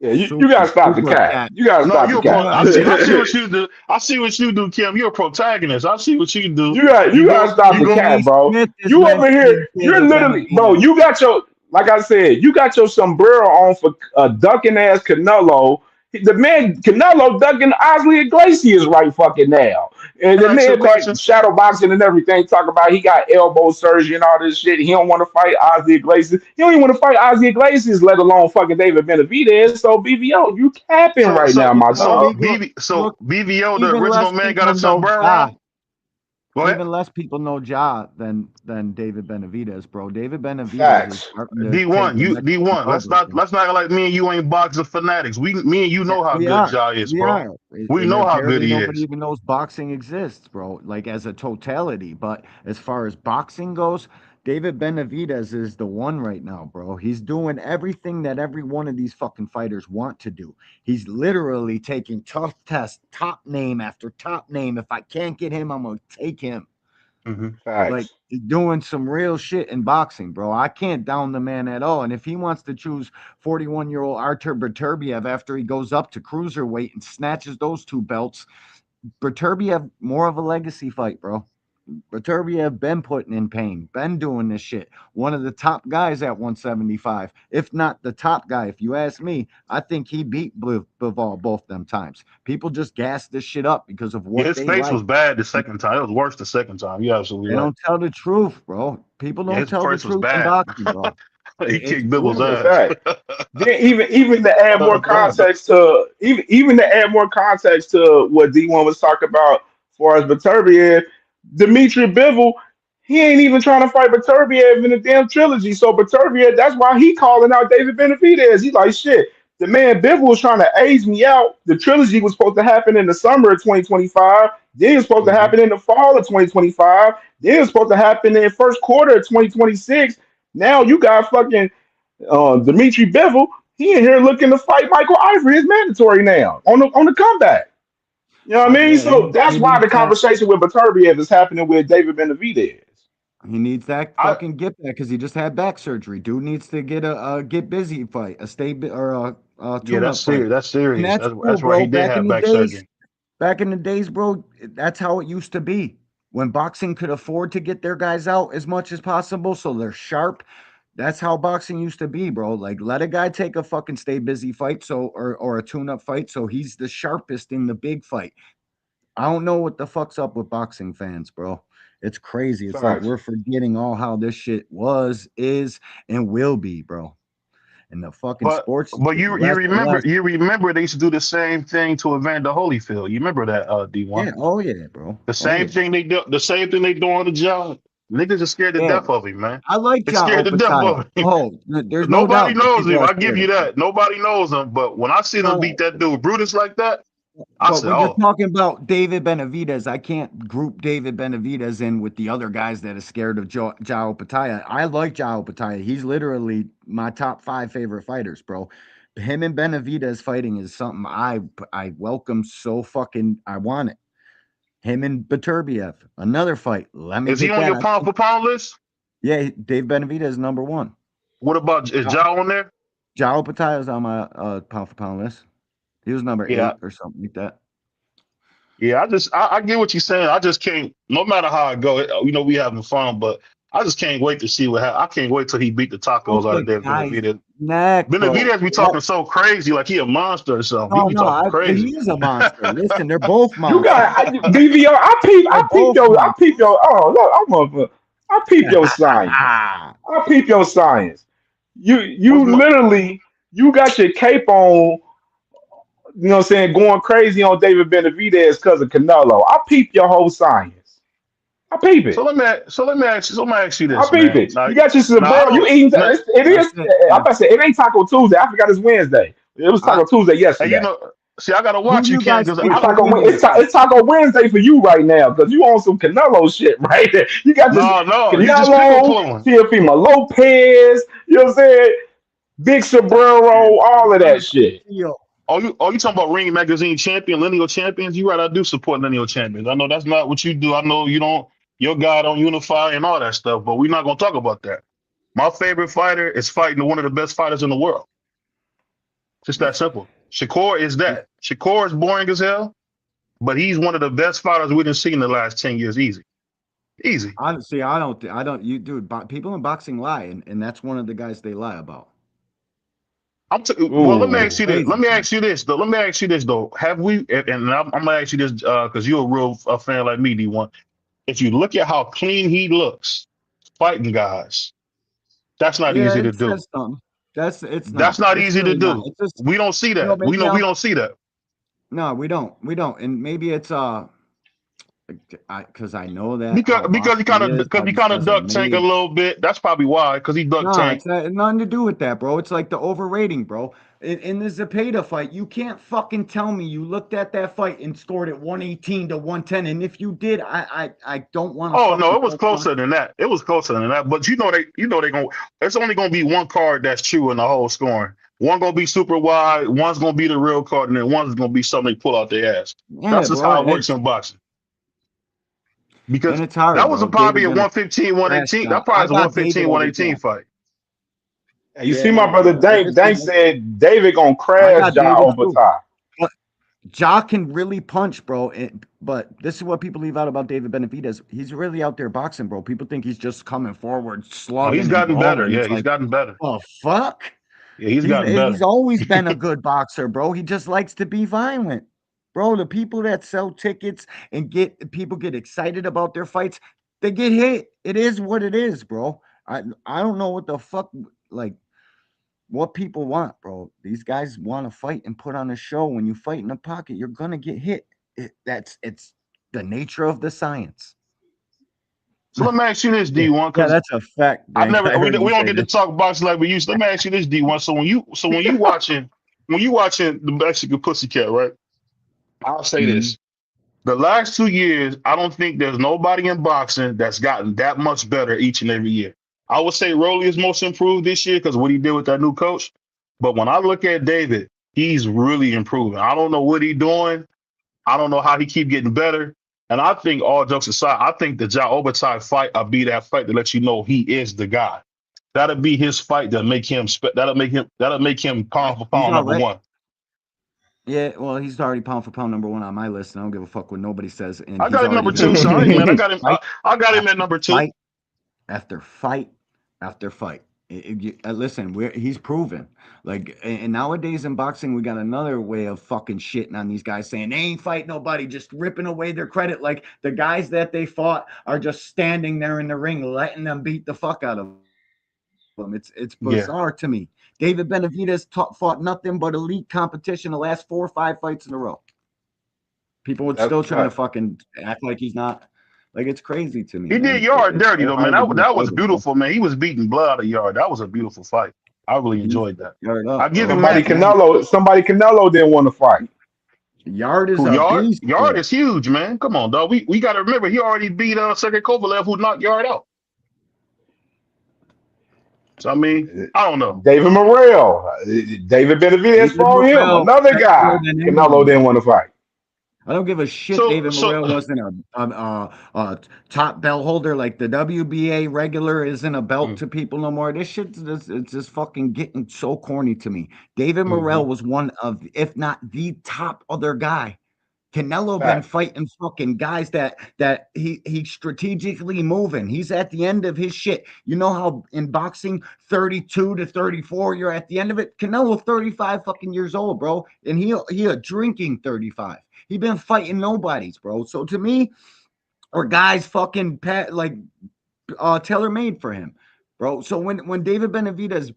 Yeah, you Super, gotta stop the super cap. cat. You gotta No, stop the you're a You pro. cap. know, I see what you do. I see what you do, Kim. You're a protagonist. I see what you do. You gotta stop You the go. cap, Stephen bro. Smith is You over here, mentioning you're David literally, bro. Benavidez. You got your, like I said, you got your sombrero on for ducking ass Canelo. The man Canelo ducking Osley Iglesias right fucking now, and Can the I ask you a man back question? shadow boxing and everything. Talk about he got elbow surgery and all this shit. He don't want to fight Osley Iglesias. He don't even want to fight Osley Iglesias, let alone fucking David Benavidez. So BBO, you capping So right now, so my Well, dog. people So look. BVO, the Even original less man, got people a know sombrero Ja. on. Go ahead. Even less people know Ja than David Benavidez, bro. David Benavidez is Facts. starting to take D1, the you next step D1. Let's over, not bro. let's not act like me and you ain't boxing fanatics. Me and you Yeah, know how we good are. Ja is, We bro. are. We And know how good apparently he nobody is. even knows boxing exists, bro, like as a totality. But as far as boxing goes, David Benavidez is the one right now, bro. He's doing everything that every one of these fucking fighters want to do. He's literally taking tough tests, top name after top name. If I can't get him, I'm gonna take him. Hmm. Like Facts. doing some real shit in boxing, bro. I can't down the man at all. And if he wants to choose 41-year-old Artur Beterbiev after he goes up to cruiserweight and snatches those two belts, Beterbiev more of a legacy fight, bro. Beterbiev been putting in pain, been doing this shit. One of the top guys at 175, if not the top guy. If you ask me, I think he beat Bivol both them times. People just gas this shit up because of Yeah, what his they face like. was bad the second time. It was worse the second time. You're absolutely They right. don't tell the truth, bro. People Yeah, don't his tell the face was truth in bad. boxing, bro. He It's kicked Bibble's That's a bullshit. ass. fact. Then even to add more Yeah, context to even to add more context to what D1 was talking about as far as Beterbiev, Dmitry Bivol, he ain't even trying to fight Beterbiev in the damn trilogy. So Beterbiev, that's why he calling out David Benavidez. He's like, shit, the man Bivol was trying to age me out. The trilogy was supposed to happen in the summer of 2025. Then it was supposed to Hmm. happen in the fall of 2025. Then it was supposed to happen in the first quarter of 2026. Now you got fucking Dimitri Bivol, he in here looking to fight Michael Ivory. It's mandatory now on the comeback. You know what I mean? yeah. So that's He why needs the that. conversation with Beterbiev is happening with David Benavidez. He needs that I fucking get back because he just had back surgery. Dude needs to get a get busy fight, a or a Yeah, tune that's up fight, serious. That's and serious. that's cool, That's right. bro. He did have back surgery. Back in the days, bro, that's how it used to be. When boxing could afford to get their guys out as much as possible, so they're sharp. That's how boxing used to be, bro. Like let a guy take a fucking stay busy fight, or a tune up fight, so he's the sharpest in the big fight. I don't know what the fuck's up with boxing fans, bro. It's crazy. It's like Facts. we're forgetting all how this shit was, is, and will be, bro. And the fucking But sports is but getting you less and less. remember they used to do the same thing to Evander Holyfield. You remember that Yeah. D1? Oh yeah, bro. The Oh same yeah. thing they do. The same thing they do on the job. Niggas are scared to Yeah. death of him, man. I like They're Ja scared to death Opetaia. of him. Oh, there's no Nobody doubt that knows people him. are I give scared you of him. that. Nobody knows him. But when I seen him beat No, that dude Brutus like that, I but said, when you're "Oh, talking about David Benavidez, I can't group David Benavidez in with the other guys that are scared of Ja Opetaia. I like Ja Opetaia. He's literally my top 5 favorite fighters, bro. Him and Benavidez fighting is something I welcome so fucking I want it. Him and Beterbiev, another fight. Let me is he get on that. your pound for pound list? Yeah, Dave Benavidez is number 1. What about is Ja Ja on there? Ja Opetaia is on my pound for pound list. He was number Yeah, 8 or something like that. yeah. I get what you're saying. I just can't. No matter how I go, we having fun, but I just can't wait to see what happens. I can't wait till he beat the tacos out of Okay, David guys, Benavidez. next, bro. Benavidez be talking so crazy, like he a monster or something. He No, be no, talking he crazy. is a monster. Listen, they're both You got monsters. BVO. They're both I peep monsters. your. Oh look, I peep your science. I peep your science. What's You my literally you got your cape on. You know what I'm saying? Going crazy on David Benavidez because of Canelo. I peep your whole science. I peep so it. let me ask you I this, peep man. it. You got your Now I sombrero. You don't. eating? Now, It is. That's it. I'm about to say it ain't Taco Tuesday. I forgot it's Wednesday. It was I, Taco Tuesday and you yesterday. know, See, I gotta Who watch do you, you Ken, guys because think It's will Taco. win in this fight? It's Taco Wednesday for you right now because you on some Canelo shit right there. You got this no, he just people Canelo, pulling. Teofimo Lopez. You know what I'm saying? Big Man, Sombrero, I'm all of gonna that shit. feel. Oh, you talking about Ring Magazine champion, lineal champions? You right? I do support lineal champions. I know that's not what you do. I know you don't. Your guy don't unify and all that stuff, but we're not gonna talk about that. My favorite fighter is fighting one of the best fighters in the world. Just that simple. Shakur is that. Shakur is boring as hell, but he's one of the best fighters we've seen in the last 10 years. Easy. Easy. Honestly, I don't. You, dude. People in boxing lie, and that's one of the guys they lie about. Well, let me It's ask Ooh. you this. crazy Let me to me. ask you this though. Let me ask you this though. Have we? And I'm gonna ask you this because you're a real fan like me, D1. If you look at how clean he looks fighting guys, that's not Yeah, easy to it do. says something. It's That's not. not It's easy to really not. do. It's just We don't see that. We maybe know we I'm. don't see that No, we don't. We don't. And maybe it's because I know that because how because he boxing kind of is, because how he these kind of guys are duck tank a made. little bit. That's probably why because he duck No, tank. it's nothing to do with that, bro. It's like the overrating, bro. In the Zepeda fight, you can't fucking tell me you looked at that fight and scored it 118 to 110. And if you did, I don't want to Oh no, fucking it was poke fun. closer than that. It was closer than that. But they gonna. It's only gonna be one card that's true in the whole scoring. One gonna be super wide. One's gonna be the real card, and then one's gonna be something they pull out their ass. Yeah, That's just bro. how it works in boxing. And Because it's hard, that was bro. probably David a Benavidez 115, crashed 118. That out. probably I is a got David 115, over 118 Jack. fight. Hey, you see Yeah, my brother but Dank. this is Dank said David gonna I crash got Ja David over too. time. But Ja can really punch, bro. But this is what people leave out about David Benavidez. He's really out there boxing, bro. People think he's just coming forward, Oh, he's slugging and gotten better. brawling. Yeah, It's he's like, gotten better. oh fuck. Yeah, he's gotten He's better. always been a good boxer, bro. He just likes to be violent. Bro, the people that sell tickets and get excited about their fights, they get hit. It is what it is, bro. I don't know what the fuck like what people want, bro. These guys want to fight and put on a show. When you fight in the pocket, you're gonna get hit. It's the nature of the science. So let me ask you this, Yeah, D1, yeah, because that's a fact, I Dank. never I heard you we don't say get to that. talk boxing like we used to. Let me ask you this, D1. So when you watching the Mexican Pussycat, right? I'll say Mhm. this. The last 2 years, I don't think there's nobody in boxing that's gotten that much better each and every year. I would say Rolly is most improved this year because what he did with that new coach. But when I look at David, he's really improving. I don't know what he's doing. I don't know how he keep getting better. And I think all jokes aside, I think the Ja Obertai fight will be that fight to let you know he is the guy. That'll be his fight that make him that'll make him pound for He's pound number already one. Yeah, well, he's already pound for pound number one on my list. And I don't give a fuck what nobody says. And I he's got him already number been two. proving Sorry, it. man. I got him. Fight I got him at after number two. fight after fight after fight. Listen, he's proven. Like, and nowadays in boxing, we got another way of fucking shitting on these guys, saying they ain't fight nobody, just ripping away their credit. Like the guys that they fought are just standing there in the ring, letting them beat the fuck out of them. It's Yeah, bizarre to me. David Benavidez fought nothing but elite competition the last 4 or 5 fights in a row. People would That's still a trying to fact. fucking act like he's not. Like it's crazy to me, he did man. Yard It's dirty so though, man. hard to That, be a that was fighter, bro. beautiful, man. He was beating blood out of Yard. That was a beautiful fight. I really He's enjoyed that. Yard I up, give bro. him Somebody that. Canelo didn't want to fight. Yard is Who a Yard? beast, Yard bro. is huge, man. Come on, dog. We got to remember he already beat Sergey Kovalev, who knocked Yard out. So I mean, I don't know. David Morrell, David Benavidez David fought him. Morrell Another better guy. than Canelo anyone. didn't want to fight. I don't give a shit. So David so Morrell wasn't a top belt holder like the WBA regular isn't a belt to people no more. This shit it's just fucking getting so corny to me. David mhm. Morrell was one of, if not the top other guy. Canelo been Fact. fighting fucking guys that he's strategically moving. He's at the end of his shit. You know how in boxing 32 to 34 you're at the end of it. Canelo 35 fucking years old, bro, and he a drinking 35. He been fighting nobodies, bro. So to me, or guys fucking tailor made for him, bro. So when David Benavidez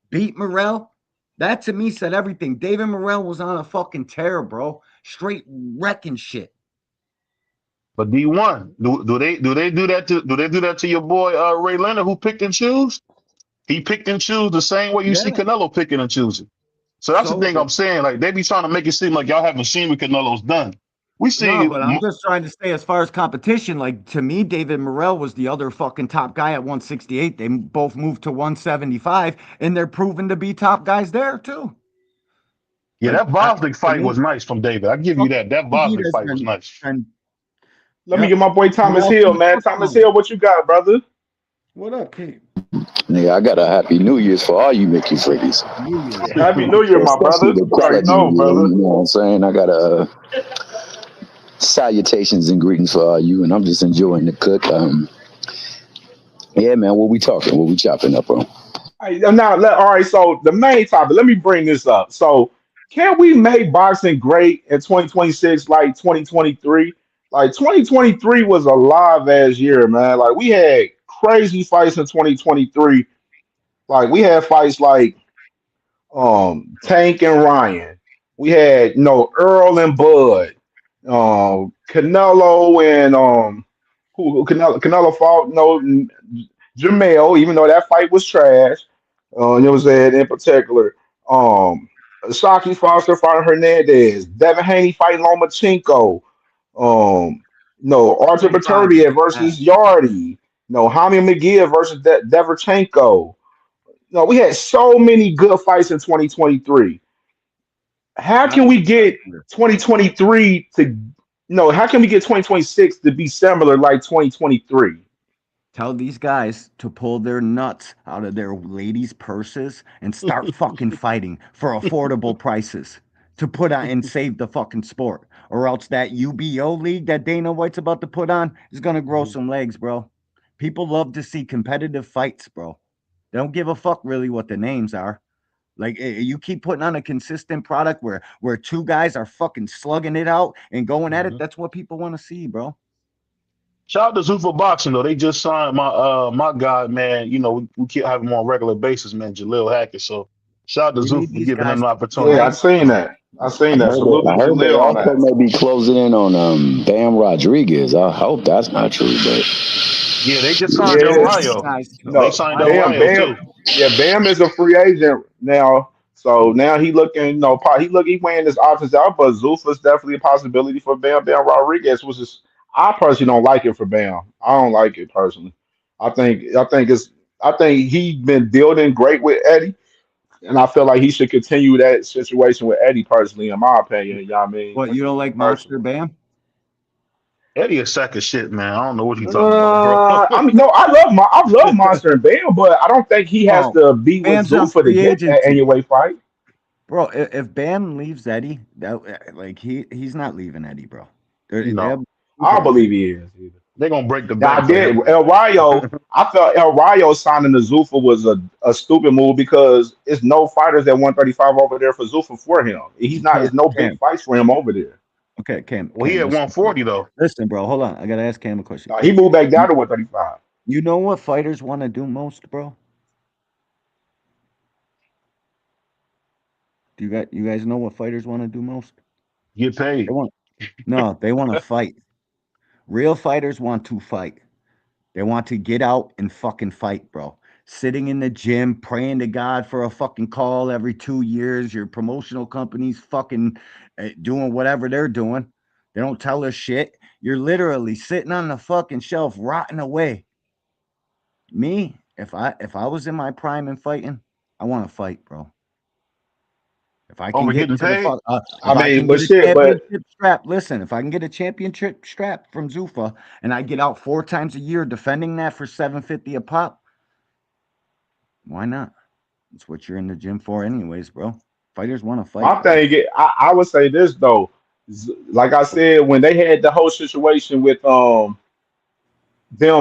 beat Morrell, that to me said everything. David Morrell was on a fucking tear, bro. Straight wrecking shit. But D1, do they do that to your boy Ray Leonard who picked and choose? He picked and choose the same way you see Yeah. Canelo picking and choosing. So that's the So thing I'm saying. Like they be trying to make it seem like y'all haven't seen what Canelo's done. We no, seen but I'm just trying to say, as far as competition, like to me, David Morrell was the other fucking top guy at 168. They both moved to 175, and they're proven to be top guys there too. yeah, Like that Vosnick to fight me, was nice from David. I give you that. That Heat Vosnick has fight was nice. been Let me get my boy Thomas Morrell Hill, can man. cook Thomas now. Hill, what you got, brother? What up, Kate? Nigga, I got a happy New Year's for all you Mickey Frickies. New Year's. Happy New Year, my Especially brother. the You already quality know, New Year, brother. you know what I'm saying? I got salutations and greetings for all you, and I'm just enjoying the cook. Yeah, man, what we talking? What we chopping up on? Now, all right. So the main topic. Let me bring this up. So, can we make boxing great in 2026 like 2023? Like 2023 was a live ass year, man. Like we had crazy fights in 2023. Like we had fights like Tank and Ryan. We had Earl and Bud, Canelo and who Canelo fought Jamel, even though that fight was trash. You know what I'm saying, in particular. Shockey Foster fighting Hernandez, Devin Haney fighting Lomachenko, no Arthur Thank God for Beterbiev that. versus Yardy, no Hamid McGee versus Deverchenko. No, we had so many good fights in 2023. How That can is we for get sure. 2023 to no? How can we get 2026 to be similar like 2023? Tell these guys to pull their nuts out of their ladies' purses and start fucking fighting for affordable prices to put on and save the fucking sport. Or else that UBO league that Dana White's about to put on is gonna grow some legs, bro. People love to see competitive fights, bro. They don't give a fuck really what the names are. Like you keep putting on a consistent product where two guys are fucking slugging it out and going at it. That's what people want to see, bro. Shout out to Zuffa Boxing though. They just signed my guy, man. You know, we keep having him on a regular basis, man. Jalil Hackett. So shout out to We need Zuffa for these giving him guys an to Yeah, I opportunity. fight. seen that. I seen I that. heard that, Salute to I heard they Jaleel on also that. may be closing in on Bam Rodriguez. I hope that's not true, but Yeah, they just signed We Yeah, need these Ohio. guys to They no, signed fight. Bam, Ohio Bam, too. yeah, Bam is a free agent now. So now he looking, he weighing his options out, but Zuffa's definitely a possibility for Bam Rodriguez, which is I personally don't like it for Bam. I don't like it personally. I think he's been building great with Eddie, and I feel like he should continue that situation with Eddie personally, in my opinion. You know what I mean? What, you don't Me like Monster personally. Bam? Eddie a sack of shit, man. I don't know what you talking about, bro. I mean, no, I love Monster and Bam, but I don't think he has Bro, to be with Bam's on Zuffa to free get that agency. anyway fight. Bro, if Bam leaves Eddie, that like he's not leaving Eddie, bro. They'll No, move I don't her. believe he is either. They're gonna break the Now I bank for did him. El Rayo. I felt El Rayo signing the Zuffa was a stupid move because it's no fighters at 135 over there for Zuffa for him. He's not. Cam, It's no big Cam. fights for him over there. Okay, Well, he at listen. 140 though. Listen, bro, hold on. I gotta ask Cam a question. He moved back down to 135. You know what fighters want to do most, bro? You guys know what fighters want to do most? Get They paid. want no, they want to fight. Real fighters want to fight. They want to get out and fucking fight, bro. Sitting in the gym, praying to God for a fucking call every 2 years. Your promotional company's fucking doing whatever they're doing. They don't tell us shit. You're literally sitting on the fucking shelf, rotting away. Me, if I was in my prime and fighting, I want to fight, bro. If I can Over get getting to the paid? fuck, I if I mean, can but get a shit, but championship strap, listen, if I can get a championship strap from Zuffa and I get out 4 times a year defending that for 750 a pop, why not? It's what you're in the gym for, anyways, bro. Fighters want to fight, my bro. thing, I would say this though. Like I said, when they had the whole situation with them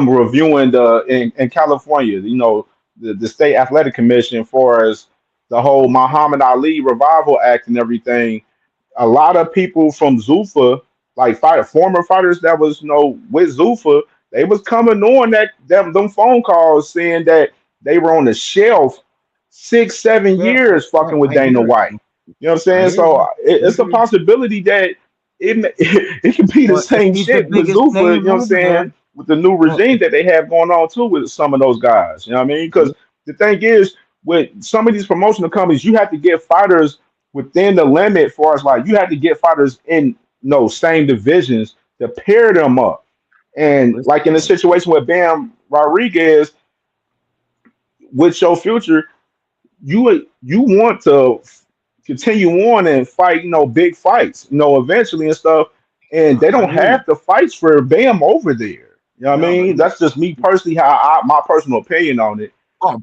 reviewing in California, the state athletic commission for as the whole Muhammad Ali Revival Act and everything. A lot of people from Zuffa, like former fighters that was with Zuffa, they was coming on them phone calls saying that they were on the shelf 6 7 years fucking with I Dana hear it, White. bro. You know what I'm I saying? hear you. So it's a possibility that it could be the Well, if same he's the shit with biggest Zuffa. You name know what I'm over there, saying? With the new well, regime that they have going on too with some of those guys. You know what I mean? Because the thing is, with some of these promotional companies, you have to get fighters within the limit for us. Like you had to get fighters in same divisions to pair them up. And like in a situation with Bam Rodriguez with your future, you want to continue on and fight, big fights, eventually and stuff. And they I don't hear you. have the fights for Bam over there. You know what I No, but mean? That's just me personally, my personal opinion on it.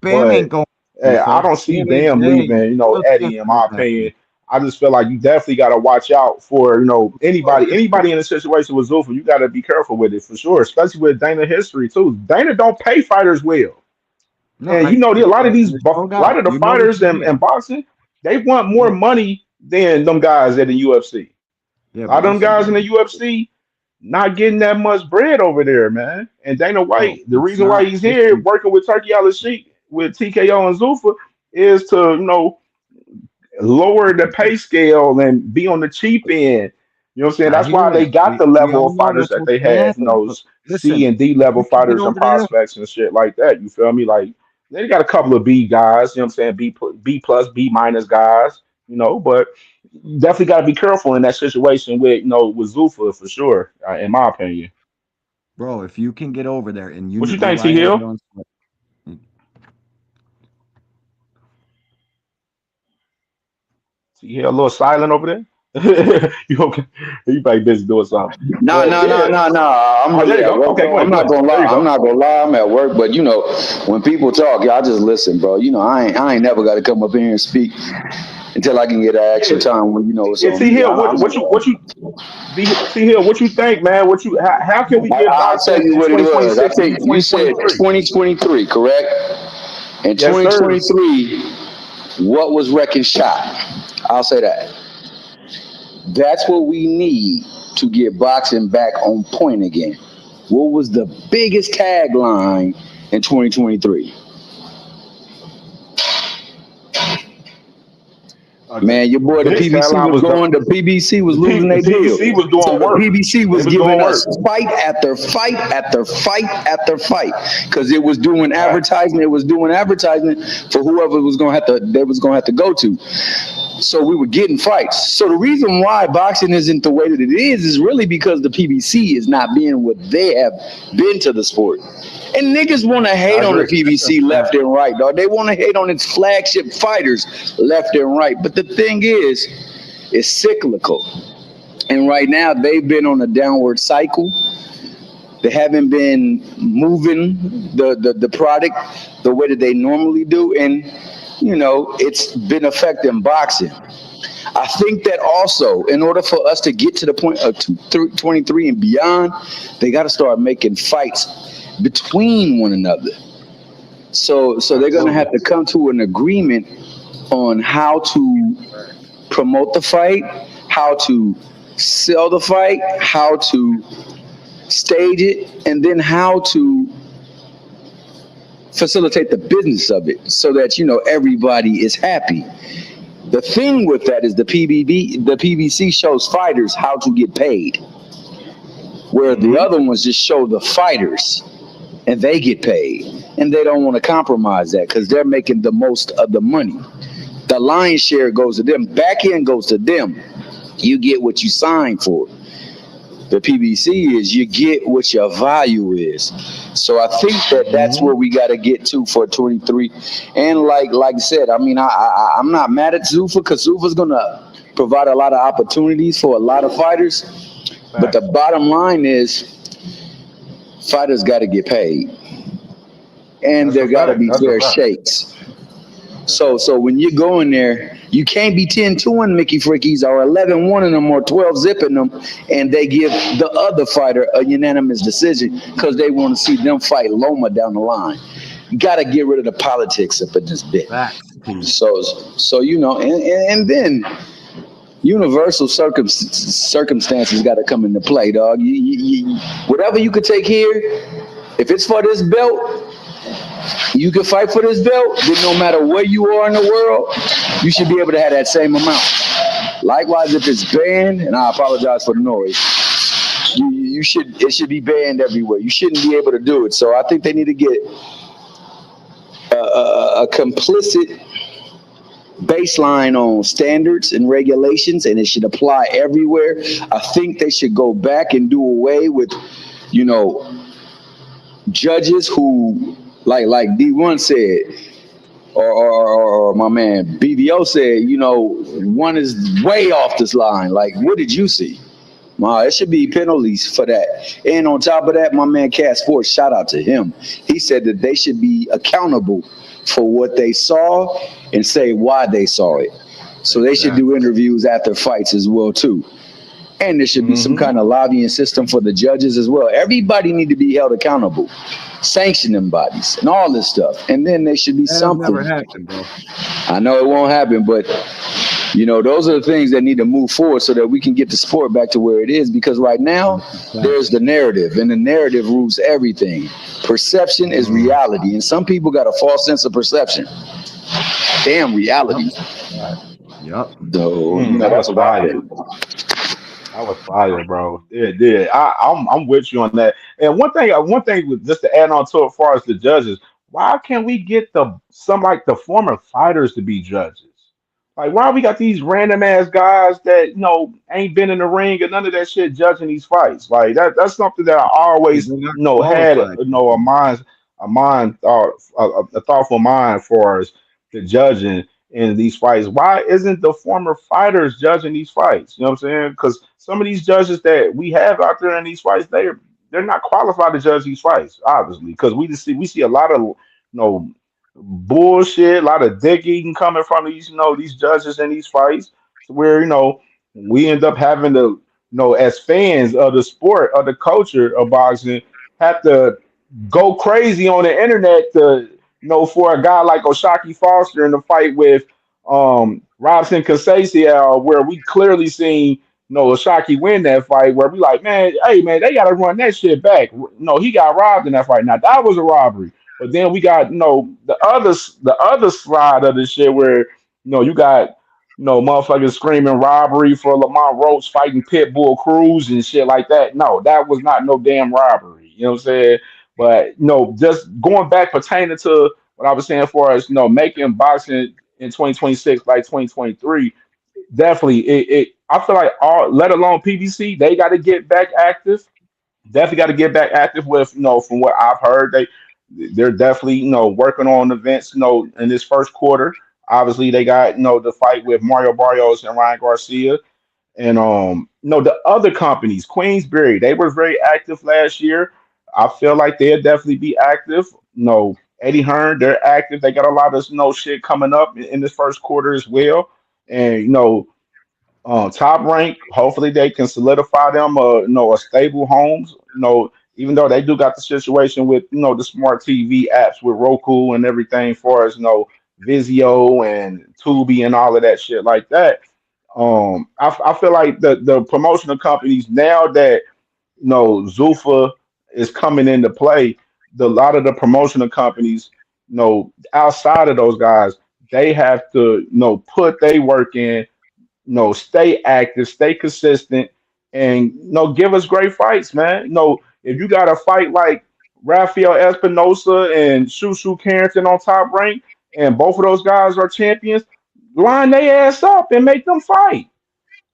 Bam But ain't going. I Uso. don't see Bam ain't. Bam Hey, leaving, look Eddie, in different my with that opinion. shit. I just feel like you definitely got to watch out for, anybody in a situation with Zulfa. You got to be careful with it for sure, especially with Dana history too. Dana don't pay fighters well. No, And a lot of there's no a lot doubt. of the You know this fighters is real. in boxing, they want more Yeah, money than them guys at the UFC. yeah, A lot but of them listen, guys in bro. the UFC not getting that much bread over there, man. And Dana Bro, White, the it's reason why not. he's here Listen, working with Turkey Al Sheik with TKO and Zuffa is to, lower the pay scale and be on the cheap end. You know what I'm saying? I That's hear why they that. got the We level all of know fighters that's that what's they gonna have, happen. But C listen, and D if level you can get fighters and over there, prospects and shit like that. You feel me? Like they got a couple of B guys, you know what I'm saying? B plus, B minus guys, but you definitely got to be careful in that situation with, with Zuffa for sure, in my opinion. bro, if you can get over there, and What you you, think, I T have it Hill? on. T Hill a little silent over there? You okay? You probably busy doing something. No, But no, no, yeah. no, no. I'm Oh, there you really at go. work, Okay, bro. go I'm ahead, go not ahead. gonna There lie. you I'm go. not gonna lie. I'm at work, but when people talk, y'all just listen, bro. I ain't never got to come up here and speak until I can get an extra Yeah, time when it's yeah. on T me. Hill, T Hill, what you think, man? How can we get I'll tell boxing you in what it was. I 2026 to be think you said 2023? 2023, correct? In Yes, sir. 2023, what was wrecking shop? I'll say that. That's what we need to get boxing back on point again. What was the biggest tagline in 2023? Man, your The boy, the big PBC tagline was was going, the PBC was losing the their deal. PBC was So doing the work. PBC They was was giving doing us work. fight after fight after fight after fight. Because it was doing Facts. advertisement, for whoever was gonna have to they was gonna have to go to. So we were getting fights. So the reason why boxing isn't the way that it is really because the PBC is not being what they have been to the sport. And niggas want to I hate on the agree. PBC left and right, dog. They want to hate on its flagship fighters left and right. But the thing is, it's cyclical. And right now, they've been on a downward cycle. They haven't been moving the product the way that they normally do. And, it's been affecting boxing. I think that also, in order for us to get to the point of 23 and beyond, they got to start making fights between one another. So they're going to have Absolutely. to come to an agreement on how to promote the fight, how to sell the fight, how to stage it, and then how to facilitate the business of it so that everybody is happy. The thing with that is the PBC shows fighters how to get paid, where the Hmm. other ones just show the fighters and they get paid, and they don't want to compromise that because they're making the most of the money. The lion's share goes to them. Back end goes to them. You get what you sign for. The PBC is you get what your value is. So I think that that's Hmm. where we got to get to for 23. And like I said, I mean, I'm not mad at Zuffa because Zuffa's gonna provide a lot of opportunities for a lot of fighters. But the Facts. bottom line is, fighters got to get paid, and That's a there got to fact. be That's a fair fact. shakes. So when you go in there, you can't be 10-2 Mickey Frickies or 11-1 them or 12 zipping them, and they give the other fighter a unanimous decision because they want to see them fight Loma down the line. You got to get rid of the politics up in this bit. facts, P. So and then universal circumstances got to come into play, dog. Whatever you could take here, if it's for this belt, you can fight for this belt, then no matter where you are in the world, you should be able to have that same amount. Likewise, if it's banned, and I apologize for the noise, it should be banned everywhere. You shouldn't be able to do it. So I think they need to get a complicit baseline on standards and regulations, and it should apply everywhere. I think they should go back and do away with, you know, judges who, like D1 said, or my man BVO said, you know, one is way off this line. Like, what did you see? It should be penalties for that. And on top of that, my man Cass Ford, shout out to him. He said that they should be accountable for what they saw and say why they saw it. So they should do interviews after fights as well too. And there should be some kind of lobbying system for the judges as well. Everybody need to be held accountable, sanctioning bodies and all this stuff. And then there should be something. Never happened, bro. I know it won't happen, but you know, those are the things that need to move forward so that we can get the sport back to where it is. Because right now, there's the narrative, and the narrative rules everything. Perception is reality, and some people got a false sense of perception. Damn reality. Yep. So, that's about it. I was fire, bro. It did. I'm with you on that. And one thing with, just to add on to it, as far as the judges, why can't we get some like the former fighters to be judges? Like, why we got these random ass guys that ain't been in the ring and none of that shit judging these fights? Like that's something that I always had a thoughtful mind for us the judging in these fights. Why isn't the former fighters judging these fights? You know what I'm saying? Because some of these judges that we have out there in these fights, they're not qualified to judge these fights, obviously, because we see a lot of bullshit, a lot of dick eating coming from these judges in these fights, where we end up having to as fans of the sport, of the culture of boxing, have to go crazy on the internet to for a guy like Oshaki Foster in the fight with Robson Conceição, where we clearly seen Oshaki win that fight, where we like, man, hey man, they gotta run that shit back. No, he got robbed in that fight. Now that was a robbery. But then we got the other side of the shit where you got motherfuckers screaming robbery for Lamont Roach fighting Pitbull Cruz and shit like that. No, that was not no damn robbery. You know what I'm saying? But just going back pertaining to what I was saying for us, making boxing in 2026 like 2023, definitely I feel like let alone PBC, they got to get back active. Definitely got to get back active with from what I've heard, they're definitely working on events in this first quarter. Obviously they got the fight with Mario Barrios and Ryan Garcia, and the other companies, Queensberry, they were very active last year. I feel like they'll definitely be active. Eddie Hearn, they're active. They got a lot of shit coming up in this first quarter as well. And Top Rank, hopefully they can solidify them a stable homes. Even though they do got the situation with the smart TV apps with Roku and everything for us, Vizio and Tubi and all of that shit like that. I feel like the promotional companies, now that Zuffa is coming into play, a lot of the promotional companies, outside of those guys, they have to put their work in, stay active, stay consistent, and give us great fights, man. If you got a fight like Rafael Espinosa and Shushu Carrington on Top Rank, and both of those guys are champions, line their ass up and make them fight.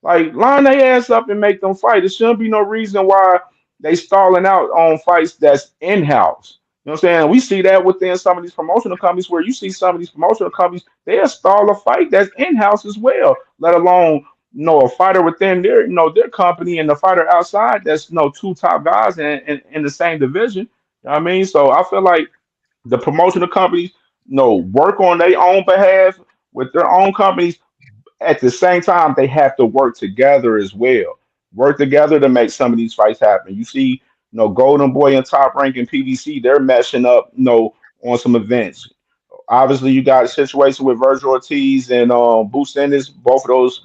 Like, line their ass up and make them fight. There shouldn't be no reason why they stalling out on fights that's in-house. You know what I'm saying? We see that within some of these promotional companies, where you see some of these promotional companies, they'll stall a fight that's in-house as well, let alone a fighter within their company and the fighter outside that's two top guys in the same division. You know what I mean? So I feel like the promotional companies work on their own behalf with their own companies. At the same time, they have to work together as well. Work together to make some of these fights happen. You see, Golden Boy and Top Rank and PBC, they're meshing up, on some events. Obviously, you got a situation with Virgil Ortiz and Boost Ennis, both of those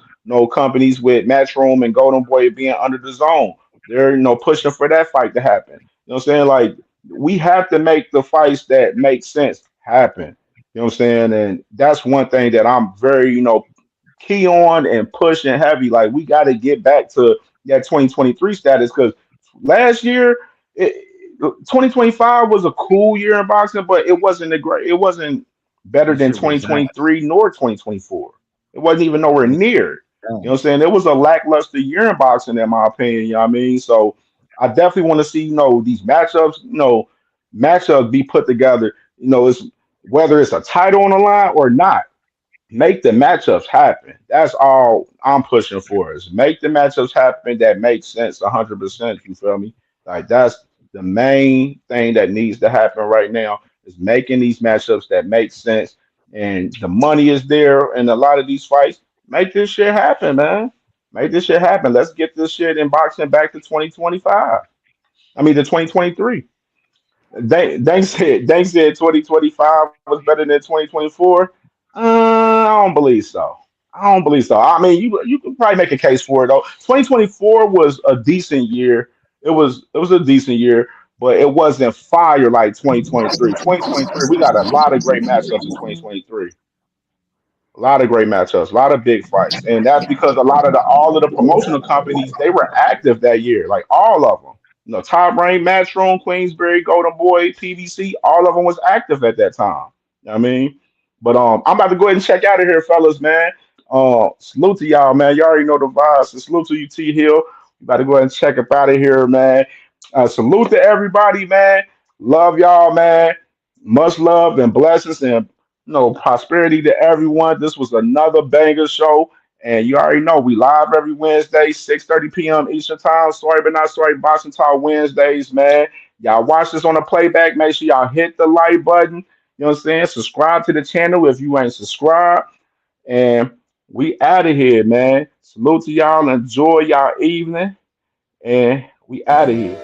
companies with Matchroom and Golden Boy being under the zone. They're pushing for that fight to happen. You know what I'm saying? Like, we have to make the fights that make sense happen. You know what I'm saying? And that's one thing that I'm very, key on and pushing heavy. Like, we got to get back to that 2023 status, because last year, 2025 was a cool year in boxing, but it wasn't better That than shit was ass. 2023 nor 2024. It wasn't even nowhere near. You know what I'm saying? It was a lackluster year in boxing, in my opinion. You know what I mean? So I definitely want to see, these matchups, matchups be put together. It's whether it's a title on the line or not, make the matchups happen. That's all I'm pushing for is make the matchups happen that make sense 100%. You feel me? Like that's the main thing that needs to happen right now is making these matchups that make sense. And the money is there in a lot of these fights. Make this shit happen, man. Make this shit happen. Let's get this shit in boxing back to 2025. I mean, to 2023. They said 2025 was better than 2024. I don't believe so. I don't believe so. I mean, you could probably make a case for it though. 2024 was a decent year. It was a decent year, but it wasn't fire like 2023. 2023, we got a lot of great matchups in 2023. A lot of great matchups, a lot of big fights, and that's because a lot of all of the promotional companies they were active that year, like all of them. Top Rank, Matchroom, Queensberry, Golden Boy, PBC, all of them was active at that time. You know what I mean, but I'm about to go ahead and check out of here, fellas, man. Salute to y'all, man. Y'all already know the vibes. So salute to you, T Hill. You about to go ahead and check up out of here, man. Salute to everybody, man. Love y'all, man. Much love and blessings and prosperity to everyone. This was another banger show. And you already know we live every Wednesday, 6:30 p.m. Eastern Time. Sorry but not sorry, Boxing Talk Wednesdays, man. Y'all watch this on the playback. Make sure y'all hit the like button. You know what I'm saying? Subscribe to the channel if you ain't subscribed. And we out of here, man. Salute to y'all. Enjoy y'all evening. And we out of here.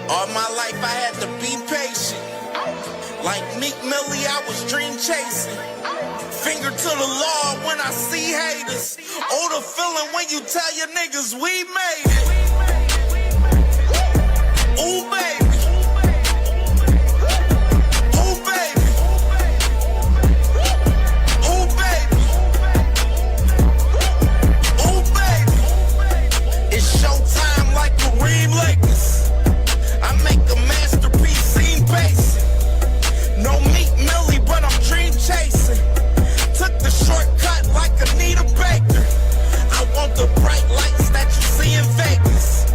All my life I had to be patient. Like Meek Millie, I was dream chasing. Finger to the law when I see haters. Oh, the feeling when you tell your niggas we made it. Ooh, baby. Ooh, baby. Ooh, baby. Ooh, baby. It's showtime like Kareem Lakers. I make a masterpiece, seem basic. No Meek Millie, but I'm dream chasing. Took the shortcut like Anita Baker. I want the bright lights that you see in Vegas.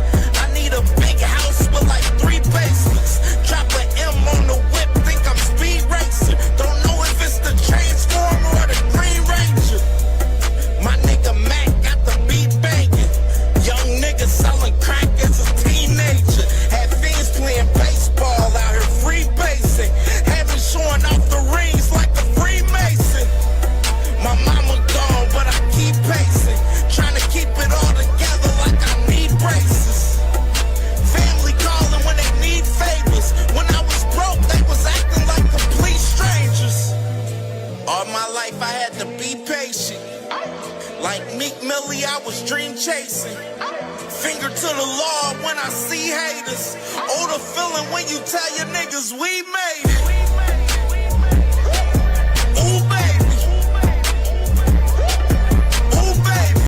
I need a big house with like 3 basements. Drop an M on the whip, think I'm speed racing. Don't know if it's the Transformer or the Green Ranger. My nigga Mac got the beat banging. Young nigga selling crack as a teenager. Had fiends playing baseball out here free basing. Had me showing off the rings like a Freemason. My mama gone, but I keep pacing. Trying to keep it all together like I need braces. Family calling when they need favors. When I was broke, they was acting like complete strangers. All my life I had to be patient. Like Meek Millie, I was dream chasing. Finger to the law when I see haters. Oh, the feeling when you tell your niggas we made it.